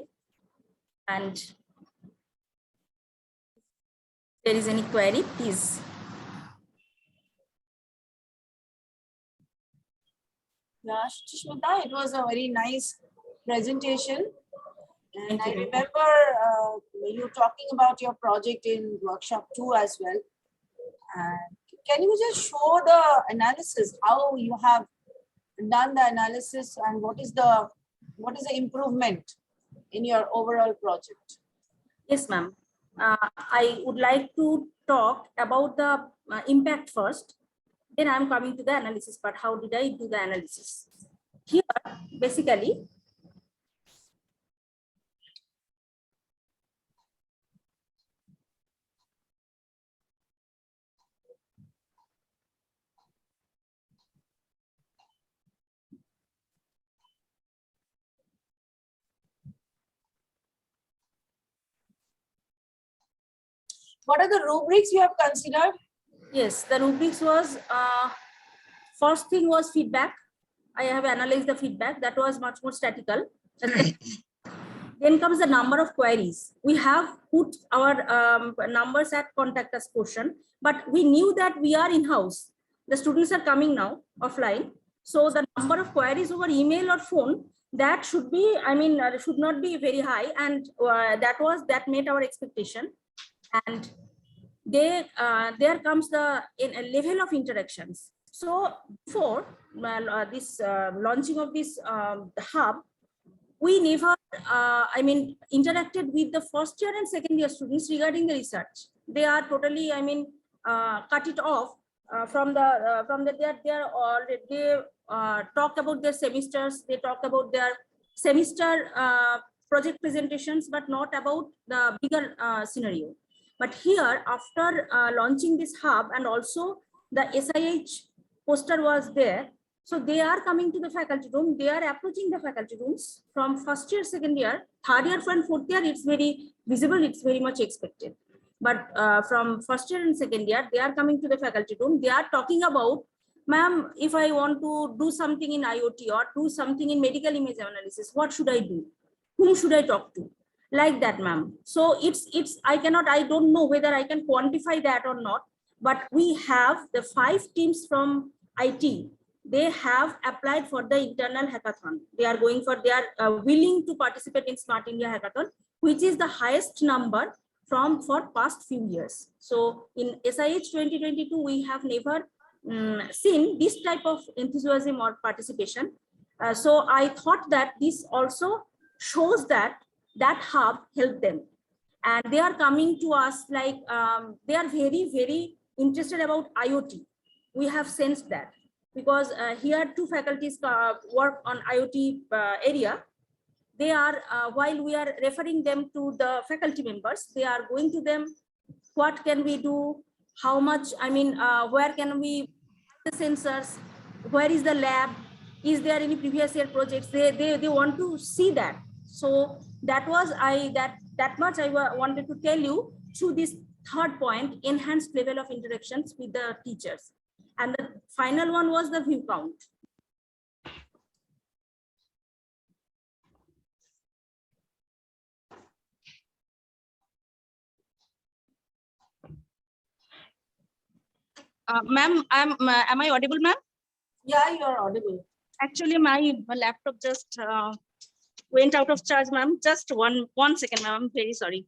And if there is any query, please. Yeah, Shmita, it was a very nice presentation. And I remember you talking about your project in workshop 2 as well. And can you just show the analysis, how you have done the analysis, and what is the improvement in your overall project? Yes, ma'am. I would like to talk about the impact first. Then I'm coming to the analysis part. How did I do the analysis? Here, basically, what are the rubrics you have considered? Yes, the rubrics was, first thing was feedback. I have analyzed the feedback. That was much more statical. Then comes the number of queries. We have put our numbers at contact us portion, but we knew that we are in-house. The students are coming now offline. So the number of queries over email or phone, that should be, I mean, should not be very high. And that made our expectation. And there comes the level of interactions. So before this launching of this hub, we never, I mean, interacted with the first year and second year students regarding the research. They are totally, I mean, cut it off from the they are already, they talk about their semesters, they talk about their semester project presentations, but not about the bigger scenario. But here, after launching this hub, and also the SIH poster was there, so they are coming to the faculty room, they are approaching the faculty rooms from first year, second year, third year and fourth year, it's very visible, it's very much expected. But from first year and second year, they are coming to the faculty room, they are talking about, ma'am, if I want to do something in IoT or do something in medical image analysis, what should I do? Whom should I talk to? Like that, ma'am. So I don't know whether I can quantify that or not, but we have the 5 teams from IT. They have applied for the internal hackathon. They are willing to participate in Smart India Hackathon, which is the highest number for past few years. So in SIH 2022, we have never seen this type of enthusiasm or participation. So I thought that this also shows that hub helped them, and they are coming to us like they are very, very interested about IoT. We have sensed that, because here 2 faculties work on IoT area. They are, while we are referring them to the faculty members, they are going to them, what can we do, how much, I mean, where can we the sensors, where is the lab, is there any previous year projects, they want to see that. So that was that much I wanted to tell you through this third point, enhanced level of interactions with the teachers. And the final one was the view count. Ma'am, am I audible, ma'am? Yeah, you are audible. Actually, my laptop just went out of charge, ma'am. Just one second, ma'am. I'm very sorry.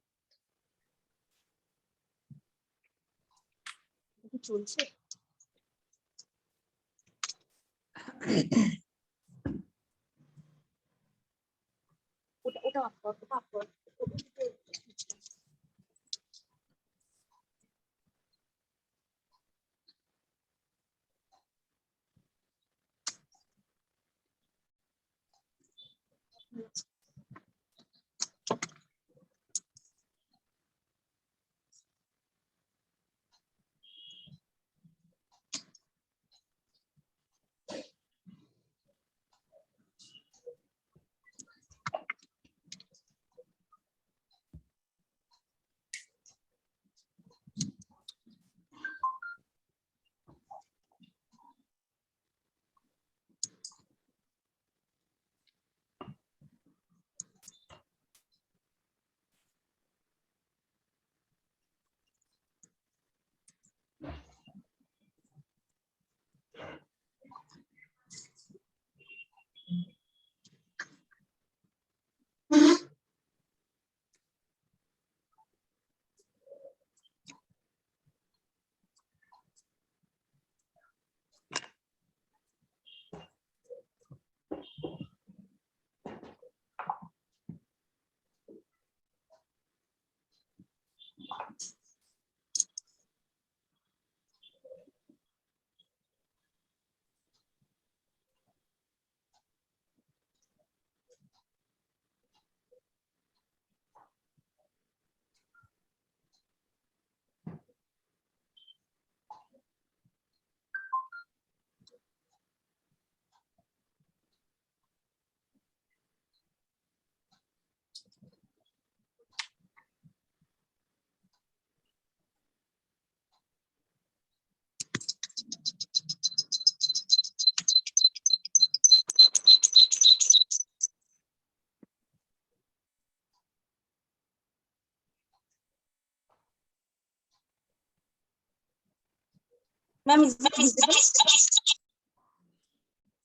Ma'am, is it visible?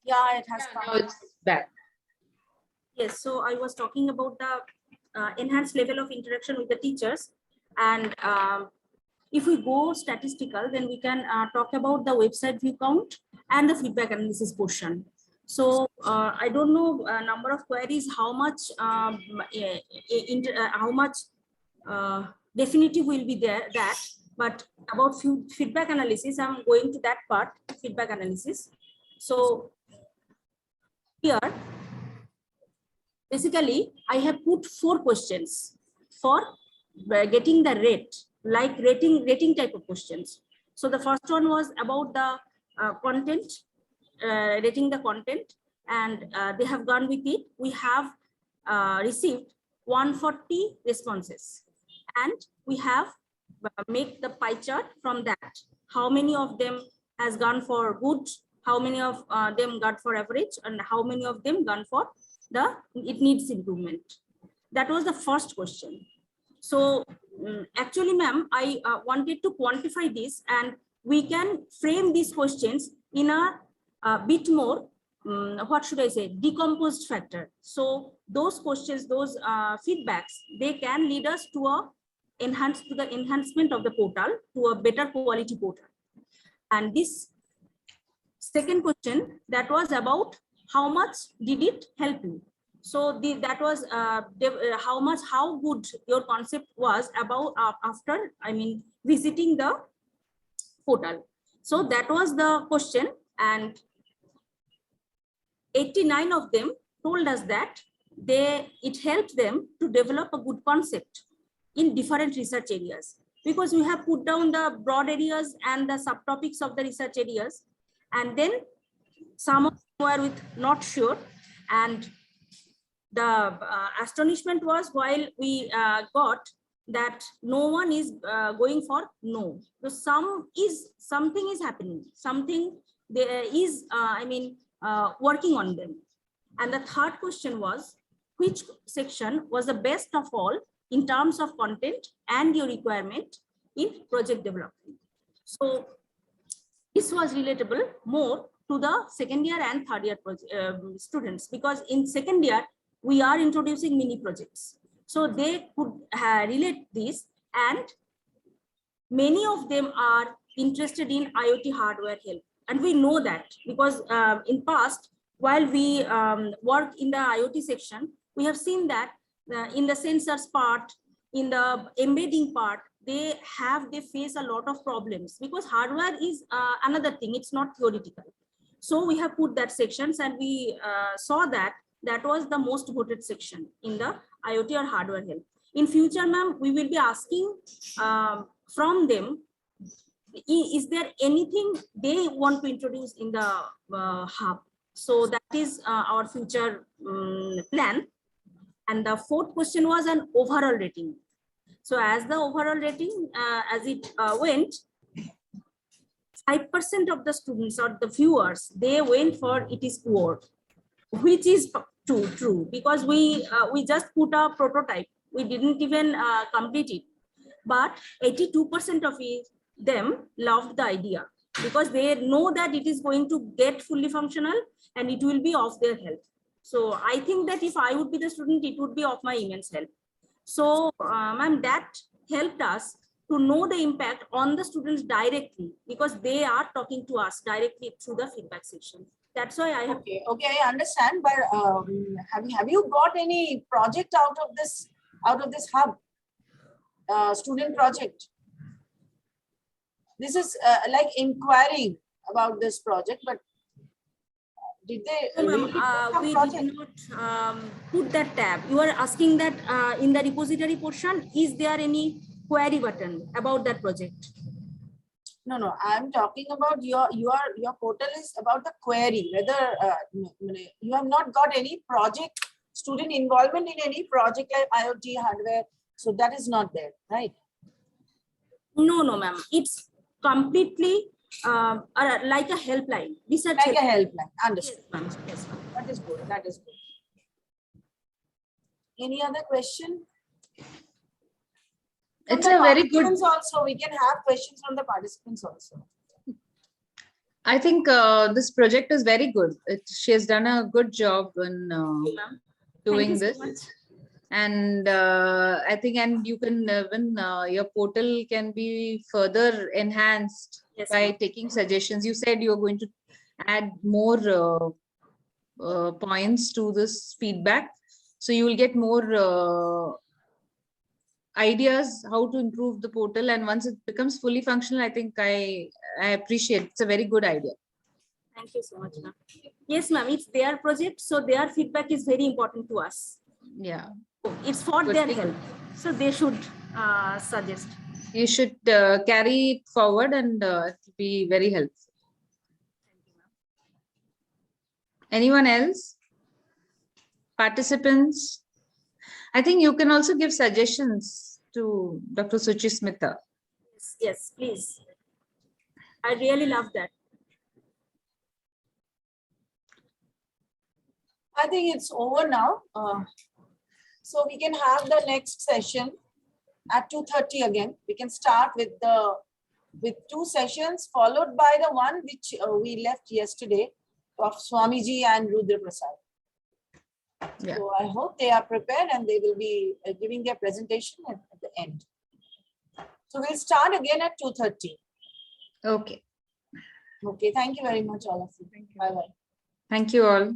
Yeah, it has Yeah, come. now it's back. Yes, so I was talking about the enhanced level of interaction with the teachers. And if we go statistical, then we can talk about the website view count and the feedback analysis portion. So I don't know number of queries, how much definitive will be there that, but about feedback analysis, I'm going to that part, feedback analysis. So here, basically, I have put 4 questions for getting the rate, like rating type of questions. So the first one was about the content, rating the content, and they have gone with it. We have received 140 responses, and we have make the pie chart from that. How many of them has gone for good, how many of them got for average, and how many of them gone for it needs improvement. That was the first question. So actually, ma'am, I wanted to quantify this, and we can frame these questions in a bit more, what should I say, decomposed factor. So those questions, those feedbacks, they can lead us to the enhancement of the portal, to a better quality portal. And this second question, that was about how much did it help you? So that was how good your concept was about after, I mean, visiting the portal. So that was the question, and 89 of them told us that it helped them to develop a good concept in different research areas, because we have put down the broad areas and the subtopics of the research areas, and then some of them were with not sure. And the astonishment was, while we got that no one is going for no. So something is happening, something there is, working on them. And the third question was, which section was the best of all in terms of content and your requirement in project development? So this was relatable more to the second year and third year students, because in second year we are introducing mini projects, so they could relate this, and many of them are interested in IoT hardware help. And we know that because in past, while we work in the IoT section, we have seen that in the sensors part, in the embedding part, they face a lot of problems, because hardware is another thing, it's not theoretical. So we have put that sections, and we saw that was the most voted section in the IoT or hardware help. In future, ma'am, we will be asking from them, is there anything they want to introduce in the hub? So that is our future plan. And the fourth question was an overall rating. So as the overall rating, as it went, 5% of the students or the viewers, they went for it is poor, which is true, because we just put a prototype, we didn't even complete it, but 82% of them loved the idea, because they know that it is going to get fully functional and it will be of their help. So I think that if I would be the student, it would be of my immense help. So ma'am, that helped us to know the impact on the students directly, because they are talking to us directly through the feedback section. That's why I have. Okay, I understand. But have you got any project out of this hub, student project? This is like inquiring about this project, but did they? No, we did not put that tab. You are asking that in the repository portion, is there any query button about that project? No, I'm talking about your portal is about the query, whether you have not got any project, student involvement in any project like IoT hardware. So that is not there, right? No, ma'am. It's completely like a helpline. Research like a helpline. Understood. Yes, ma'am. That is good. That is good. Any other question? It's a very good. Also, we can have questions from the participants also. I think this project is very good. She has done a good job in doing this. And I think, and you can even your portal can be further enhanced by taking suggestions. You said you're going to add more points to this feedback, so you will get more ideas how to improve the portal. And once it becomes fully functional, I think I appreciate it's a very good idea. Thank you so much, ma'am. Yes, ma'am, it's their project, so their feedback is very important to us. Yeah, it's for good. Their help, so they should suggest. You should carry it forward, and it will be very helpful. Anyone else? Participants? I think you can also give suggestions to Dr. Suchismita. Yes, please. I really love that. I think it's over now. So we can have the next session at 2:30 again. We can start with 2 sessions followed by the one which we left yesterday of Swamiji and Rudra Prasad. Yeah. So I hope they are prepared and they will be giving their presentation at the end. So we'll start again at 2:30. Okay. Okay. Thank you very much, all of you. Bye-bye. Thank you all.